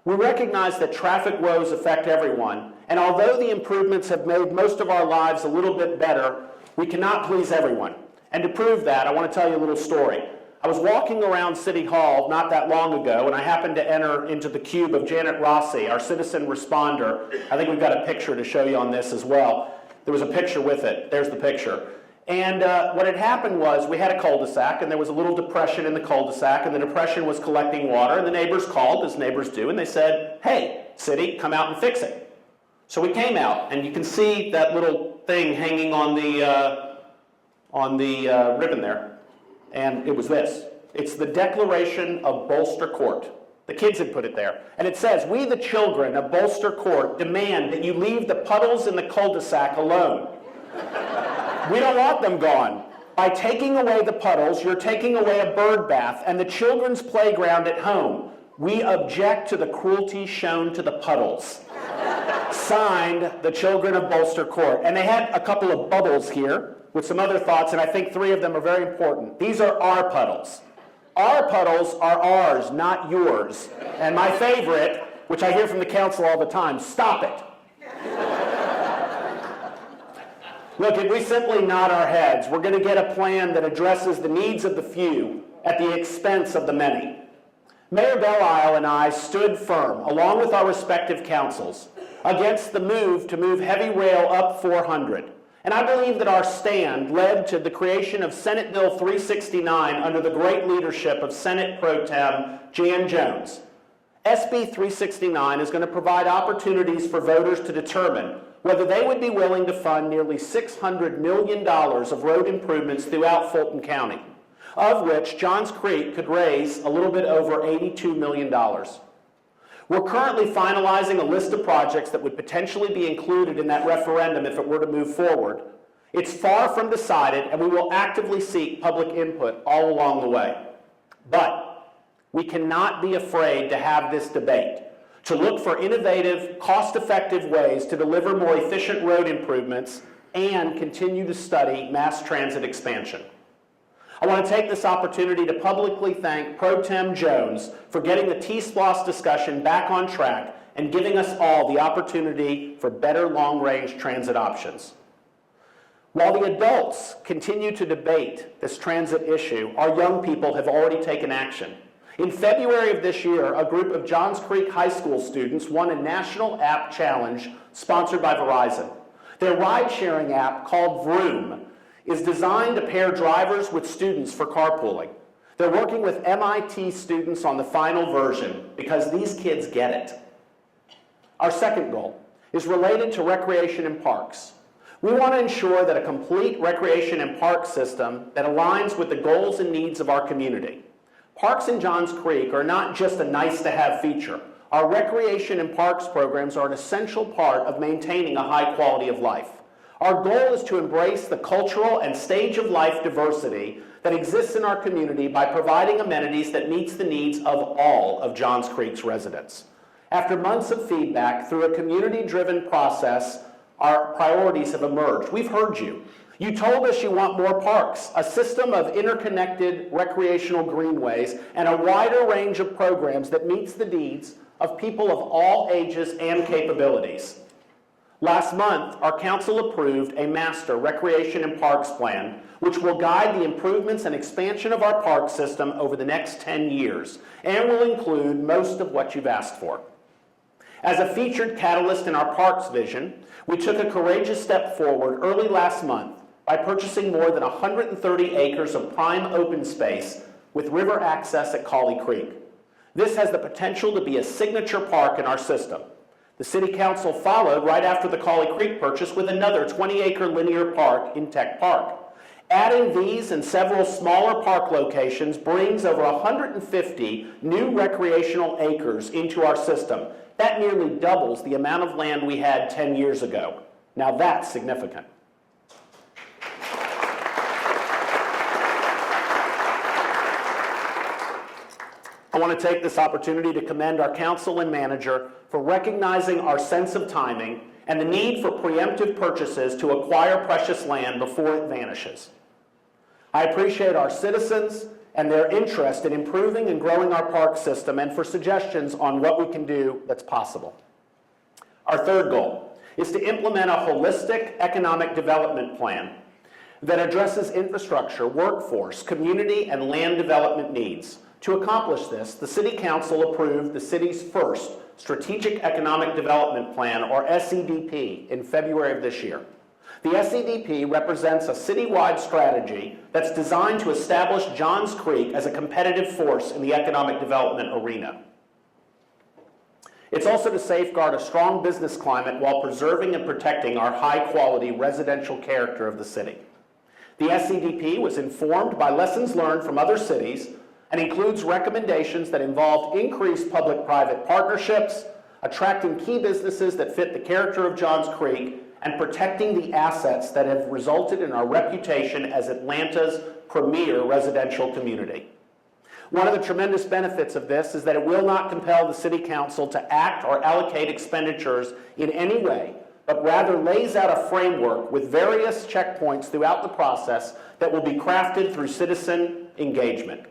We recognize that traffic woes affect everyone, and although the improvements have made most of our lives a little bit better, we cannot please everyone. And to prove that, I want to tell you a little story. I was walking around City Hall not that long ago, and I happened to enter into the cube of Janet Rossi, our citizen responder. I think we've got a picture to show you on this as well. There was a picture with it. There's the picture. And what had happened was we had a cul-de-sac, and there was a little depression in the cul-de-sac, and the depression was collecting water, and the neighbors called, as neighbors do, and they said, "Hey, city, come out and fix it." So we came out, and you can see that little thing hanging on the ribbon there, and it was this. It's the Declaration of Bodker Court. The kids had put it there, and it says, "We, the children of Bodker Court, demand that you leave the puddles in the cul-de-sac alone. We don't want them gone. By taking away the puddles, you're taking away a bird bath and the children's playground at home. We object to the cruelty shown to the puddles." Signed, the children of Bodker Court. And they had a couple of bubbles here with some other thoughts, and I think 3 of them are very important. These are our puddles. Our puddles are ours, not yours. And my favorite, which I hear from the council all the time, stop it. Look, if we simply nod our heads, we're going to get a plan that addresses the needs of the few at the expense of the many. Mayor Belle and I stood firm, along with our respective councils, against the move to move heavy rail up 400. And I believe that our stand led to the creation of Senate Bill 369 under the great leadership of Senate Pro Tem Jan Jones. SB 369 is going to provide opportunities for voters to determine whether they would be willing to fund nearly $600 million of road improvements throughout Fulton County, of which Johns Creek could raise a little bit over $82 million. We're currently finalizing a list of projects that would potentially be included in that referendum if it were to move forward. It's far from decided, and we will actively seek public input all along the way. But we cannot be afraid to have this debate, to look for innovative, cost-effective ways to deliver more efficient road improvements and continue to study mass transit expansion. I want to take this opportunity to publicly thank Pro Tem Jones for getting the T-SPLOS discussion back on track and giving us all the opportunity for better long-range transit options. While the adults continue to debate this transit issue, our young people have already taken action. In February of this year, a group of Johns Creek High School students won a national app challenge sponsored by Verizon. Their ride-sharing app, called Vroom, is designed to pair drivers with students for carpooling. They're working with MIT students on the final version because these kids get it. Our second goal is related to recreation and parks. We want to ensure that a complete recreation and park system that aligns with the goals and needs of our community. Parks in Johns Creek are not just a nice-to-have feature. Our recreation and parks programs are an essential part of maintaining a high quality of life. Our goal is to embrace the cultural and stage-of-life diversity that exists in our community by providing amenities that meets the needs of all of Johns Creek's residents. After months of feedback through a community-driven process, our priorities have emerged. We've heard you. You told us you want more parks, a system of interconnected recreational greenways, and a wider range of programs that meets the needs of people of all ages and capabilities. Last month, our council approved a master recreation and parks plan, which will guide the improvements and expansion of our park system over the next 10 years, and will include most of what you've asked for. As a featured catalyst in our parks vision, we took a courageous step forward early last month by purchasing more than 130 acres of prime open space with river access at Cauley Creek. This has the potential to be a signature park in our system. The City Council followed right after the Cauley Creek purchase with another 20-acre linear park in Tech Park. Adding these and several smaller park locations brings over 150 new recreational acres into our system. That nearly doubles the amount of land we had 10 years ago. Now that's significant. I want to take this opportunity to commend our council and manager for recognizing our sense of timing and the need for preemptive purchases to acquire precious land before it vanishes. I appreciate our citizens and their interest in improving and growing our park system and for suggestions on what we can do that's possible. Our third goal is to implement a holistic economic development plan that addresses infrastructure, workforce, community, and land development needs. To accomplish this, the City Council approved the city's first Strategic Economic Development Plan, or SEDP, in February of this year. The SEDP represents a citywide strategy that's designed to establish Johns Creek as a competitive force in the economic development arena. It's also to safeguard a strong business climate while preserving and protecting our high-quality residential character of the city. The SEDP was informed by lessons learned from other cities and includes recommendations that involve increased public-private partnerships, attracting key businesses that fit the character of Johns Creek, and protecting the assets that have resulted in our reputation as Atlanta's premier residential community. One of the tremendous benefits of this is that it will not compel the City Council to act or allocate expenditures in any way, but rather lays out a framework with various checkpoints throughout the process that will be crafted through citizen engagement.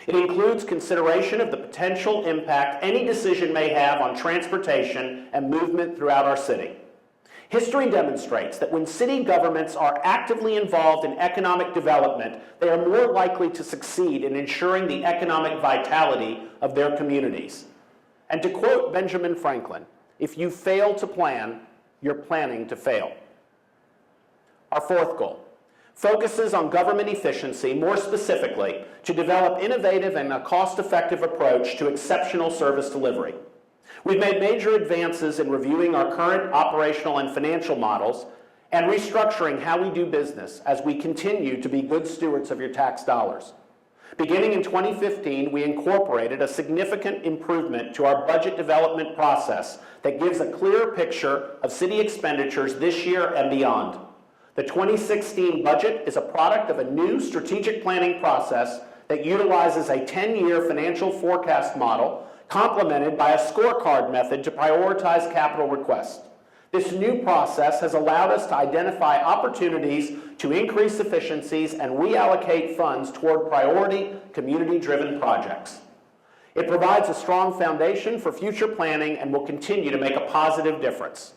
It includes consideration of the potential impact any decision may have on transportation and movement throughout our city. History demonstrates that when city governments are actively involved in economic development, they are more likely to succeed in ensuring the economic vitality of their communities. And to quote Benjamin Franklin, if you fail to plan, you're planning to fail. Our fourth goal focuses on government efficiency, more specifically, to develop innovative and a cost-effective approach to exceptional service delivery. We've made major advances in reviewing our current operational and financial models and restructuring how we do business as we continue to be good stewards of your tax dollars. Beginning in 2015, we incorporated a significant improvement to our budget development process that gives a clearer picture of city expenditures this year and beyond. The 2016 budget is a product of a new strategic planning process that utilizes a 10-year financial forecast model complemented by a scorecard method to prioritize capital requests. This new process has allowed us to identify opportunities to increase efficiencies and reallocate funds toward priority, community-driven projects. It provides a strong foundation for future planning and will continue to make a positive difference.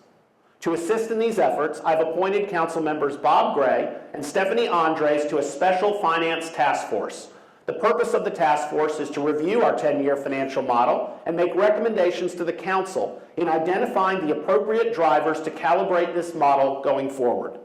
To assist in these efforts, I've appointed Council members Bob Gray and Stephanie Andres to a special finance task force. The purpose of the task force is to review our 10-year financial model and make recommendations to the Council in identifying the appropriate drivers to calibrate this model going forward.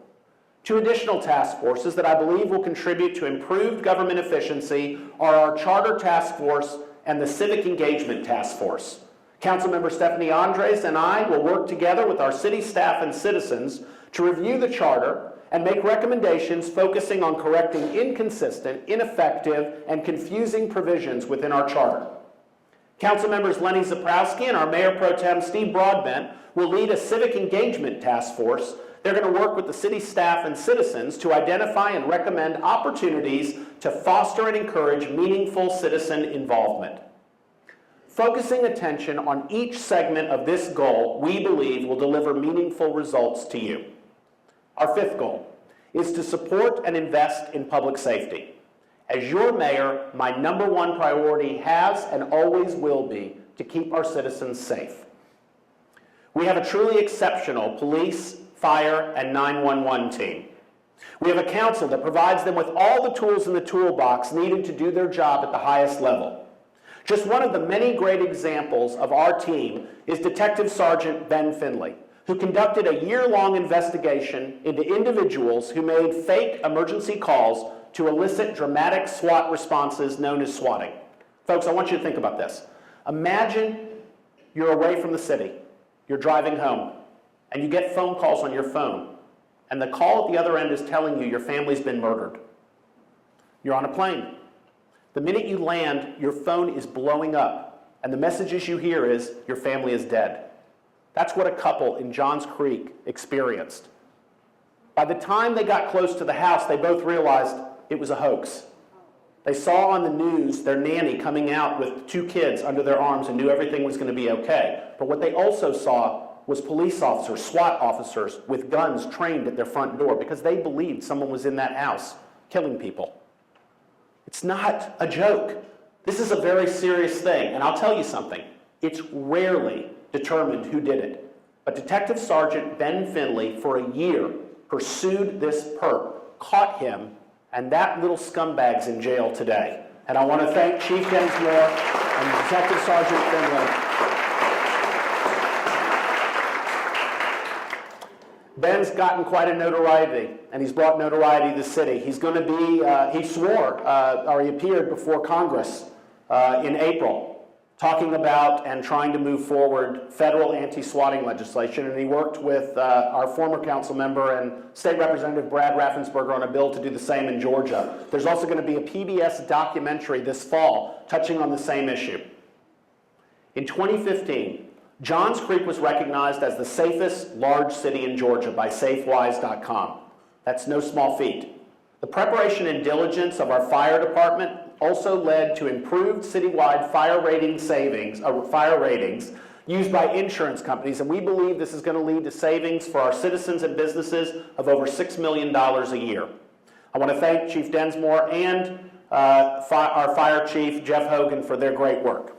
Two additional task forces that I believe will contribute to improved government efficiency are our Charter Task Force and the Civic Engagement Task Force. Councilmember Stephanie Andres and I will work together with our city staff and citizens to review the charter and make recommendations focusing on correcting inconsistent, ineffective, and confusing provisions within our charter. Councilmembers Lenny Zaprowski and our Mayor Pro Tem Steve Broadbent will lead a civic engagement task force. They're going to work with the city staff and citizens to identify and recommend opportunities to foster and encourage meaningful citizen involvement. Focusing attention on each segment of this goal, we believe, will deliver meaningful results to you. Our fifth goal is to support and invest in public safety. As your mayor, my number one priority has and always will be to keep our citizens safe. We have a truly exceptional police, fire, and 911 team. We have a council that provides them with all the tools in the toolbox needed to do their job at the highest level. Just one of the many great examples of our team is Detective Sergeant Ben Finley, who conducted a year-long investigation into individuals who made fake emergency calls to elicit dramatic SWAT responses known as swatting. Folks, I want you to think about this. Imagine you're away from the city, you're driving home, and you get phone calls on your phone, and the call at the other end is telling you your family's been murdered. You're on a plane. The minute you land, your phone is blowing up, and the messages you hear is, your family is dead. That's what a couple in Johns Creek experienced. By the time they got close to the house, they both realized it was a hoax. They saw on the news their nanny coming out with 2 kids under their arms and knew everything was going to be okay. But what they also saw was police officers, SWAT officers, with guns trained at their front door because they believed someone was in that house killing people. It's not a joke. This is a very serious thing, and I'll tell you something. It's rarely determined who did it. But Detective Sergeant Ben Finley, for a year, pursued this perp, caught him, and that little scumbag's in jail today. And I want to thank Chief Densmore and Detective Sergeant Finley. Ben's gotten quite a notoriety, and he's brought notoriety to the city. He's going to be, he swore, or he appeared before Congress in April, talking about and trying to move forward federal anti-swatting legislation, and he worked with our former council member and State Representative Brad Raffensperger on a bill to do the same in Georgia. There's also going to be a PBS documentary this fall touching on the same issue. In 2015, Johns Creek was recognized as the safest large city in Georgia by SafeWise.com. That's no small feat. The preparation and diligence of our fire department also led to improved citywide fire ratings used by insurance companies, and we believe this is going to lead to savings for our citizens and businesses of over $6 million a year. I want to thank Chief Densmore and our fire chief, Jeff Hogan, for their great work.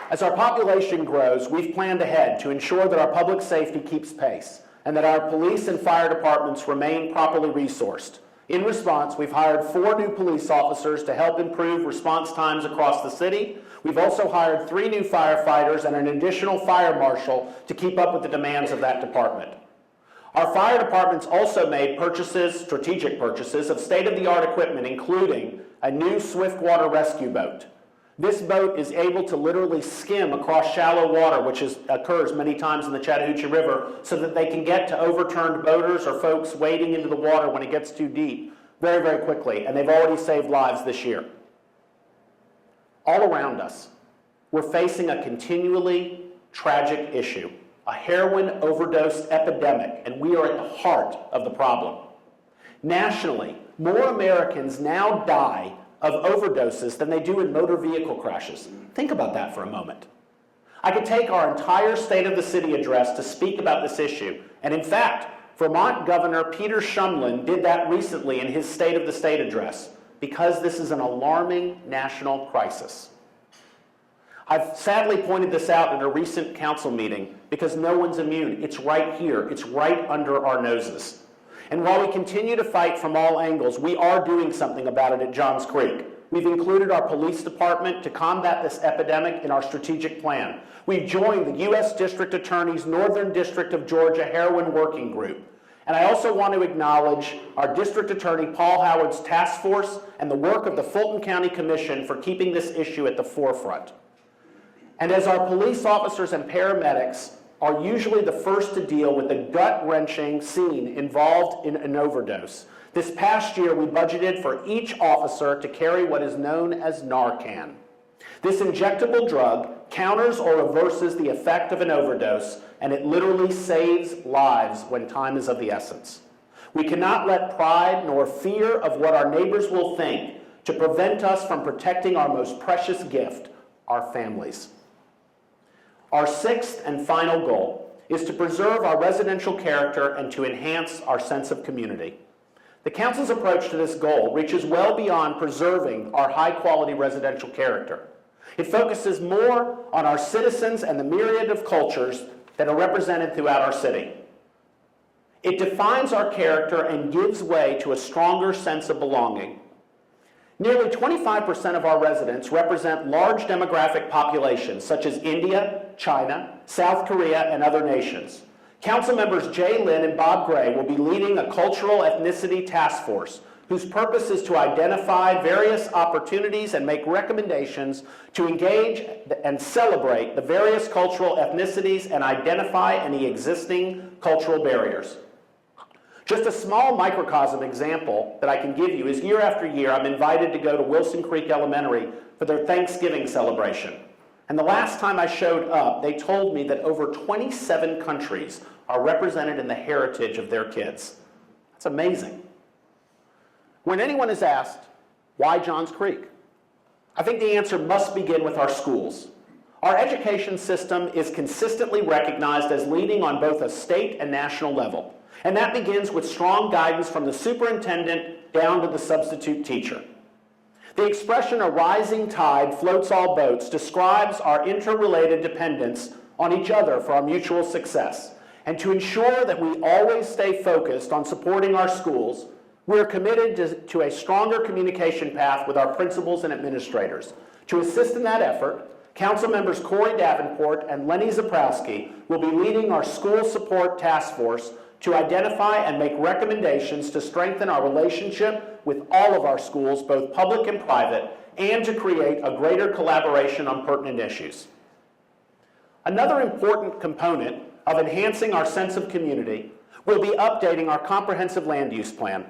As our population grows, we've planned ahead to ensure that our public safety keeps pace and that our police and fire departments remain properly resourced. In response, we've hired 4 new police officers to help improve response times across the city. We've also hired 3 new firefighters and an additional fire marshal to keep up with the demands of that department. Our fire departments also made strategic purchases of state-of-the-art equipment, including a new swiftwater rescue boat. This boat is able to literally skim across shallow water, which occurs many times in the Chattahoochee River, so that they can get to overturned boaters or folks wading into the water when it gets too deep very, very quickly, and they've already saved lives this year. All around us, we're facing a continually tragic issue, a heroin overdose epidemic, and we are at the heart of the problem. Nationally, more Americans now die of overdoses than they do in motor vehicle crashes. Think about that for a moment. I could take our entire State of the City address to speak about this issue, and in fact, Vermont Governor Peter Shumlin did that recently in his State of the State address, because this is an alarming national crisis. I've sadly pointed this out at a recent council meeting because no one's immune. It's right here. It's right under our noses. And while we continue to fight from all angles, we are doing something about it at Johns Creek. We've included our police department to combat this epidemic in our strategic plan. We've joined the U.S. District Attorney's Northern District of Georgia Heroin Working Group. And I also want to acknowledge our District Attorney Paul Howard's task force and the work of the Fulton County Commission for keeping this issue at the forefront. And as our police officers and paramedics are usually the first to deal with the gut-wrenching scene involved in an overdose, this past year we budgeted for each officer to carry what is known as Narcan. This injectable drug counters or reverses the effect of an overdose, and it literally saves lives when time is of the essence. We cannot let pride nor fear of what our neighbors will think to prevent us from protecting our most precious gift, our families. Our 6th and final goal is to preserve our residential character and to enhance our sense of community. The Council's approach to this goal reaches well beyond preserving our high-quality residential character. It focuses more on our citizens and the myriad of cultures that are represented throughout our city. It defines our character and gives way to a stronger sense of belonging. Nearly 25% of our residents represent large demographic populations such as India, China, South Korea, and other nations. Council members Jay Lynn and Bob Gray will be leading a cultural ethnicity task force whose purpose is to identify various opportunities and make recommendations to engage and celebrate the various cultural ethnicities and identify any existing cultural barriers. Just a small microcosm example that I can give you is year after year I'm invited to go to Wilson Creek Elementary for their Thanksgiving celebration. And the last time I showed up, they told me that over 27 countries are represented in the heritage of their kids. That's amazing. When anyone is asked, why Johns Creek? I think the answer must begin with our schools. Our education system is consistently recognized as leading on both a state and national level. And that begins with strong guidance from the superintendent down to the substitute teacher. The expression, a rising tide floats all boats, describes our interrelated dependence on each other for our mutual success. And to ensure that we always stay focused on supporting our schools, we are committed to a stronger communication path with our principals and administrators. To assist in that effort, Council members Corey Davenport and Lenny Zaprowski will be leading our school support task force to identify and make recommendations to strengthen our relationship with all of our schools, both public and private, and to create a greater collaboration on pertinent issues. Another important component of enhancing our sense of community will be updating our comprehensive land use plan.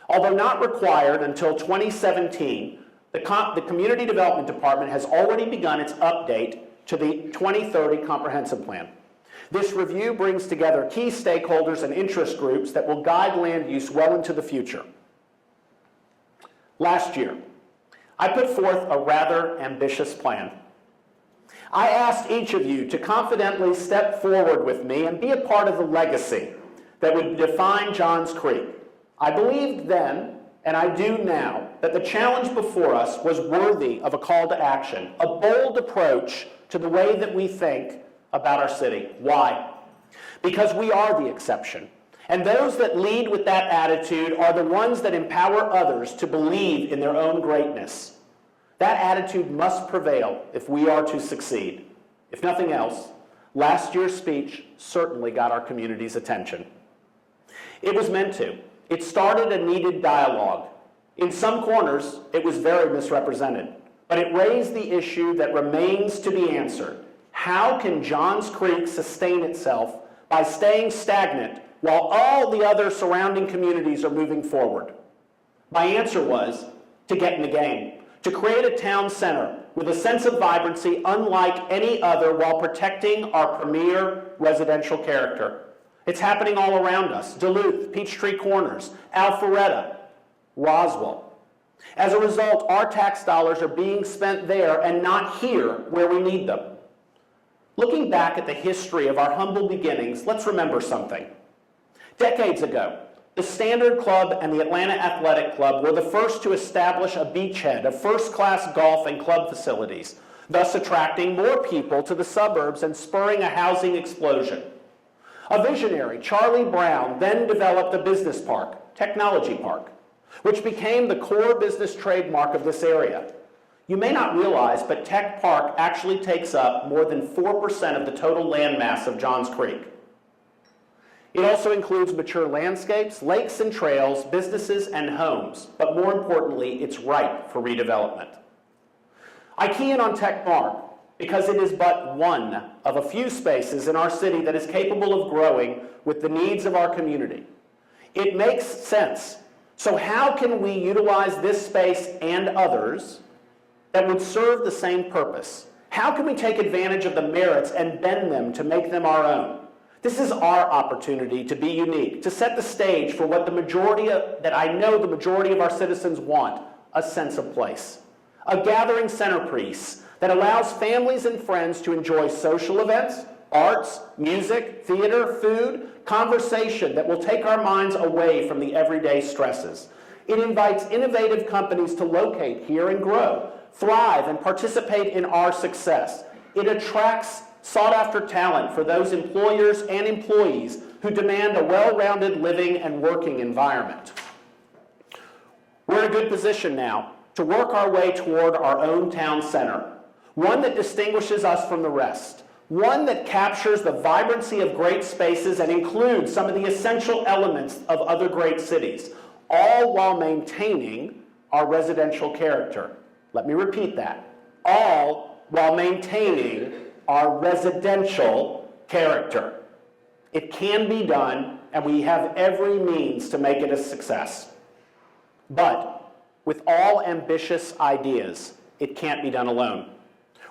Although not required until 2017, the Community Development Department has already begun its update to the 2030 Comprehensive Plan. This review brings together key stakeholders and interest groups that will guide land use well into the future. Last year, I put forth a rather ambitious plan. I asked each of you to confidently step forward with me and be a part of the legacy that would define Johns Creek. I believed then, and I do now, that the challenge before us was worthy of a call to action, a bold approach to the way that we think about our city. Why? Because we are the exception. And those that lead with that attitude are the ones that empower others to believe in their own greatness. That attitude must prevail if we are to succeed. If nothing else, last year's speech certainly got our community's attention. It was meant to. It started a needed dialogue. In some corners, it was very misrepresented, but it raised the issue that remains to be answered. How can Johns Creek sustain itself by staying stagnant while all the other surrounding communities are moving forward? My answer was to get in the game, to create a town center with a sense of vibrancy unlike any other while protecting our premier residential character. It's happening all around us: Duluth, Peachtree Corners, Alpharetta, Roswell. As a result, our tax dollars are being spent there and not here where we need them. Looking back at the history of our humble beginnings, let's remember something. Decades ago, the Standard Club and the Atlanta Athletic Club were the first to establish a beachhead of first-class golf and club facilities, thus attracting more people to the suburbs and spurring a housing explosion. A visionary, Charlie Brown, then developed a business park, Technology Park, which became the core business trademark of this area. You may not realize, but Tech Park actually takes up more than 4% of the total land mass of Johns Creek. It also includes mature landscapes, lakes and trails, businesses and homes, but more importantly, it's ripe for redevelopment. I key in on Tech Park because it is but one of a few spaces in our city that is capable of growing with the needs of our community. It makes sense. So how can we utilize this space and others that would serve the same purpose? How can we take advantage of the merits and bend them to make them our own? This is our opportunity to be unique, to set the stage for what I know the majority of our citizens want: a sense of place. A gathering centerpiece that allows families and friends to enjoy social events, arts, music, theater, food, conversation that will take our minds away from the everyday stresses. It invites innovative companies to locate here and grow, thrive, and participate in our success. It attracts sought-after talent for those employers and employees who demand a well-rounded living and working environment. We're in a good position now to work our way toward our own town center, one that distinguishes us from the rest, one that captures the vibrancy of great spaces and includes some of the essential elements of other great cities, all while maintaining our residential character. Let me repeat that. All while maintaining our residential character. It can be done, and we have every means to make it a success. But with all ambitious ideas, it can't be done alone.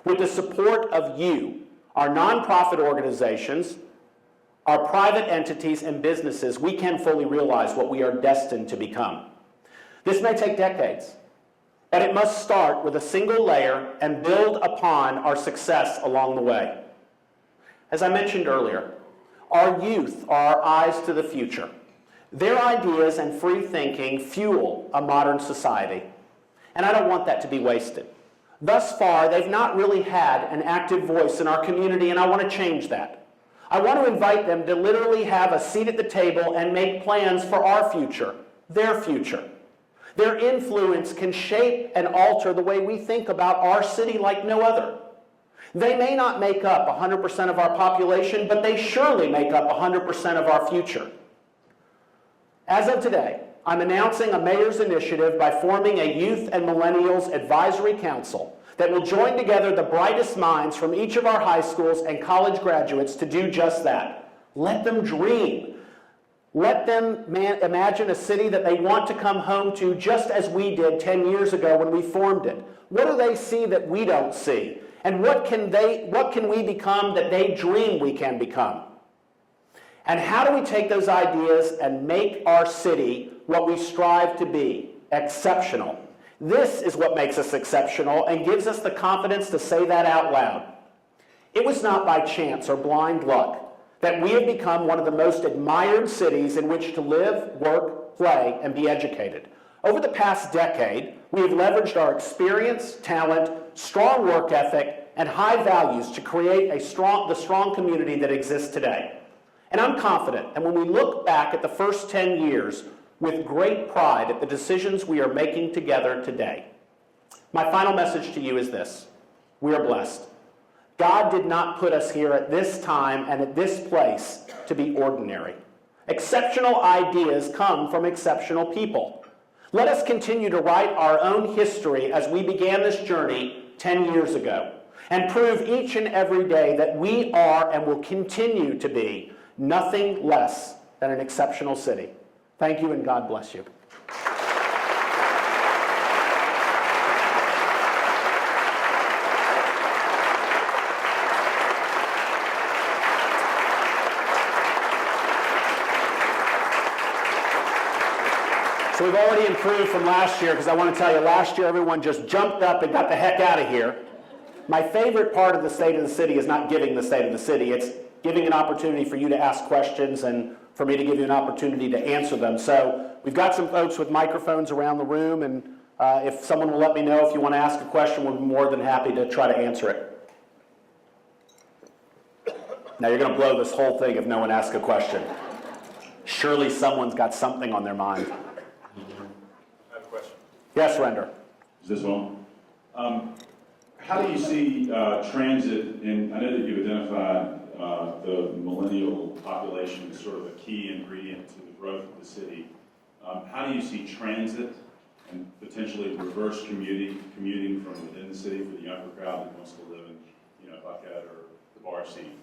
With the support of you, our nonprofit organizations, our private entities and businesses, we can fully realize what we are destined to become. This may take decades, but it must start with a single layer and build upon our success along the way. As I mentioned earlier, our youth are our eyes to the future. Their ideas and free thinking fuel a modern society, and I don't want that to be wasted. Thus far, they've not really had an active voice in our community, and I want to change that. I want to invite them to literally have a seat at the table and make plans for our future, their future. Their influence can shape and alter the way we think about our city like no other. They may not make up 100% of our population, but they surely make up 100% of our future. As of today, I'm announcing a mayor's initiative by forming a Youth and Millennials Advisory Council that will join together the brightest minds from each of our high schools and college graduates to do just that. Let them dream. Let them imagine a city that they want to come home to, just as we did 10 years ago when we formed it. What do they see that we don't see? And what can we become that they dream we can become? And how do we take those ideas and make our city what we strive to be? Exceptional. This is what makes us exceptional and gives us the confidence to say that out loud. It was not by chance or blind luck that we have become one of the most admired cities in which to live, work, play, and be educated. Over the past decade, we have leveraged our experience, talent, strong work ethic, and high values to create the strong community that exists today. And I'm confident that when we look back at the first 10 years with great pride at the decisions we are making together today. My final message to you is this: we are blessed. God did not put us here at this time and at this place to be ordinary. Exceptional ideas come from exceptional people. Let us continue to write our own history as we began this journey 10 years ago, and prove each and every day that we are and will continue to be nothing less than an exceptional city. Thank you, and God bless you. So we've already improved from last year, because I want to tell you, last year everyone just jumped up and got the heck out of here. My favorite part of the State of the City is not giving the State of the City. It's giving an opportunity for you to ask questions and for me to give you an opportunity to answer them. So we've got some folks with microphones around the room, and if someone will let me know if you want to ask a question, we'll be more than happy to try to answer it. Now you're going to blow this whole thing if no one asks a question. Surely someone's got something on their mind. I have a question. Yes, Render. Is this on? How do you see transit, and I know that you've identified the millennial population as sort of a key ingredient to the growth of the city. How do you see transit and potentially reverse commuting from within the city for the younger crowd that wants to live in, Buckhead or the bar scene?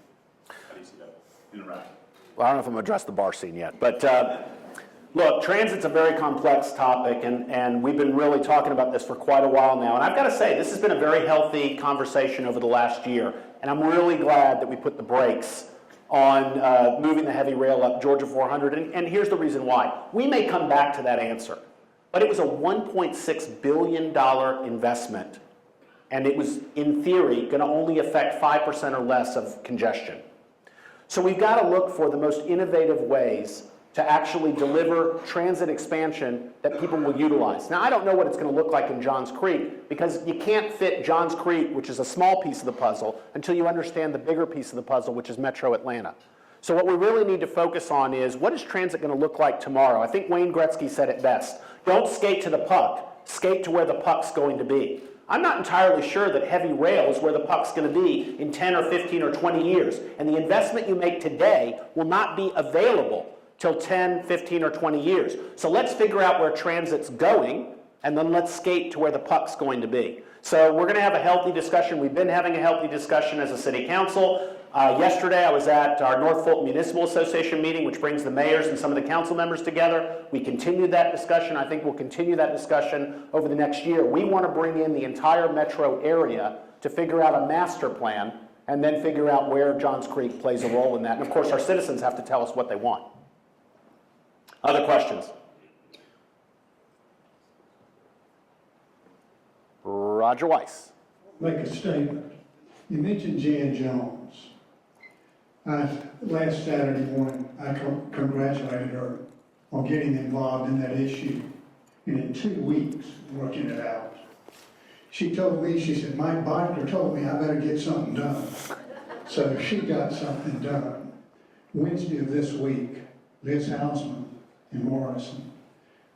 How do you see that interacting? Well, I don't know if I'm going to address the bar scene yet, but look, transit's a very complex topic, and we've been really talking about this for quite a while now. And I've got to say, this has been a very healthy conversation over the last year, and I'm really glad that we put the brakes on moving the heavy rail up Georgia 400, and here's the reason why. We may come back to that answer, but it was a $1.6 billion investment, and it was, in theory, going to only affect 5% or less of congestion. So we've got to look for the most innovative ways to actually deliver transit expansion that people will utilize. Now, I don't know what it's going to look like in Johns Creek, because you can't fit Johns Creek, which is a small piece of the puzzle, until you understand the bigger piece of the puzzle, which is Metro Atlanta. So what we really need to focus on is, what is transit going to look like tomorrow? I think Wayne Gretzky said it best. Don't skate to the puck, skate to where the puck's going to be. I'm not entirely sure that heavy rail is where the puck's going to be in 10 or 15 or 20 years. And the investment you make today will not be available till 10, 15, or 20 years. So let's figure out where transit's going, and then let's skate to where the puck's going to be. So we're going to have a healthy discussion. We've been having a healthy discussion as a city council. Yesterday I was at our North Fulton Municipal Association meeting, which brings the mayors and some of the council members together. We continued that discussion. I think we'll continue that discussion over the next year. We want to bring in the entire metro area to figure out a master plan and then figure out where Johns Creek plays a role in that. And of course our citizens have to tell us what they want. Other questions? Roger Weiss. Make a statement. You mentioned Jan Jones. Last Saturday morning, I congratulated her on getting involved in that issue, and in 2 weeks, working it out. She told me, she said, Mike Bodker told me I better get something done. So she got something done. Wednesday of this week, Liz Hausman and Morrison,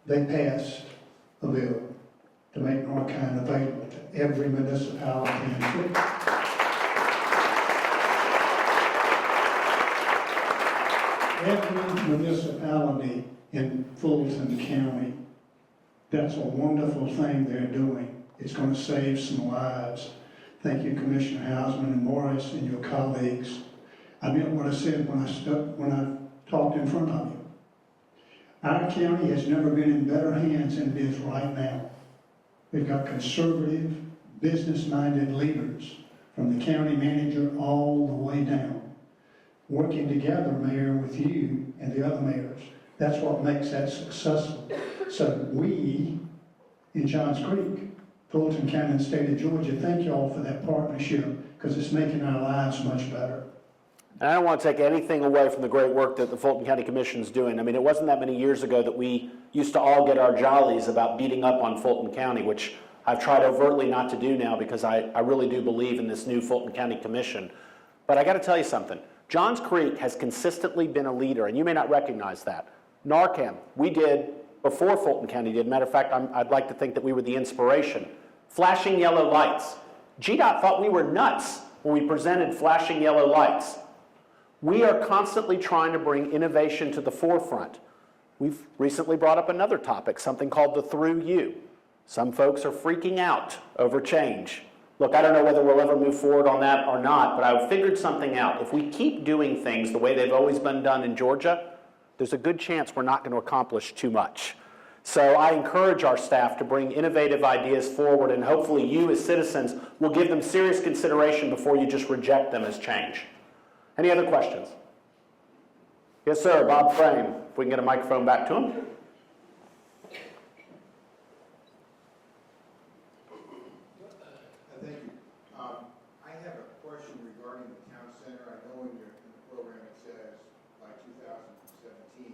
they passed a bill to make Narcan available to every municipality in Florida. Every municipality in Fulton County. That's a wonderful thing they're doing. It's going to save some lives. Thank you, Commissioner Hausman and Morris and your colleagues. I meant what I said when I talked in front of you. Our county has never been in better hands than it is right now. We've got conservative, business-minded leaders, from the county manager all the way down, working together, Mayor, with you and the other mayors. That's what makes that successful. So we, in Johns Creek, Fulton County and the state of Georgia, thank you all for that partnership, because it's making our lives much better. And I don't want to take anything away from the great work that the Fulton County Commission is doing. I mean, it wasn't that many years ago that we used to all get our jollies about beating up on Fulton County, which I've tried overtly not to do now because I really do believe in this new Fulton County Commission. But I got to tell you something. Johns Creek has consistently been a leader, and you may not recognize that. Narcan, we did before Fulton County did. Matter of fact, I'd like to think that we were the inspiration. Flashing yellow lights. GDOT thought we were nuts when we presented flashing yellow lights. We are constantly trying to bring innovation to the forefront. We've recently brought up another topic, something called the through you. Some folks are freaking out over change. Look, I don't know whether we'll ever move forward on that or not, but I figured something out. If we keep doing things the way they've always been done in Georgia, there's a good chance we're not going to accomplish too much. So I encourage our staff to bring innovative ideas forward, and hopefully you as citizens will give them serious consideration before you just reject them as change. Any other questions? Yes, sir, Bob Frame. If we can get a microphone back to him. Thank you. I have a question regarding the town center. I know in the program it says by 2017.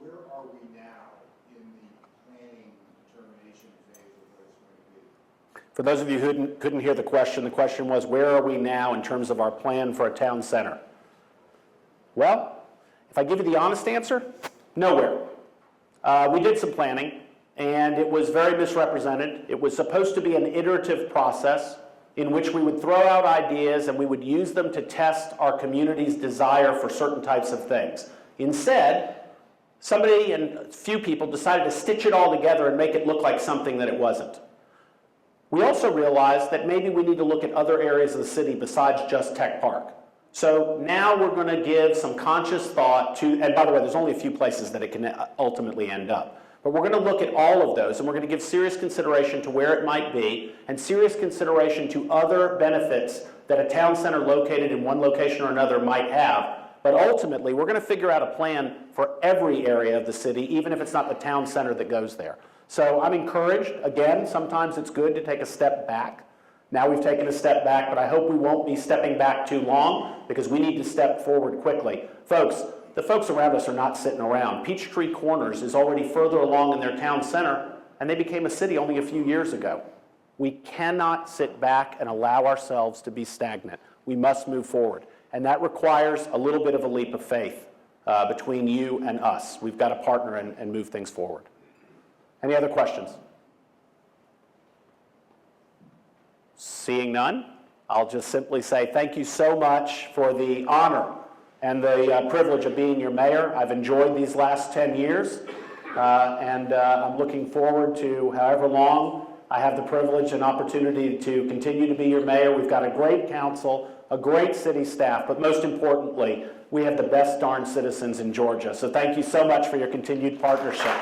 Where are we now in the planning determination phase of what it's going to be? For those of you who couldn't hear the question was, where are we now in terms of our plan for a town center? Well, if I give you the honest answer, nowhere. We did some planning, and it was very misrepresented. It was supposed to be an iterative process in which we would throw out ideas and we would use them to test our community's desire for certain types of things. Instead, somebody and a few people decided to stitch it all together and make it look like something that it wasn't. We also realized that maybe we need to look at other areas of the city besides just Tech Park. So now we're going to give some conscious thought to, and by the way, there's only a few places that it can ultimately end up. But we're going to look at all of those, and we're going to give serious consideration to where it might be, and serious consideration to other benefits that a town center located in one location or another might have. But ultimately, we're going to figure out a plan for every area of the city, even if it's not the town center that goes there. So I'm encouraged. Again, sometimes it's good to take a step back. Now we've taken a step back, but I hope we won't be stepping back too long, because we need to step forward quickly. Folks, the folks around us are not sitting around. Peachtree Corners is already further along in their town center, and they became a city only a few years ago. We cannot sit back and allow ourselves to be stagnant. We must move forward. And that requires a little bit of a leap of faith between you and us. We've got to partner and move things forward. Any other questions? Seeing none, I'll just simply say thank you so much for the honor and the privilege of being your mayor. I've enjoyed these last 10 years, and I'm looking forward to however long I have the privilege and opportunity to continue to be your mayor. We've got a great council, a great city staff, but most importantly, we have the best darn citizens in Georgia. So thank you so much for your continued partnership.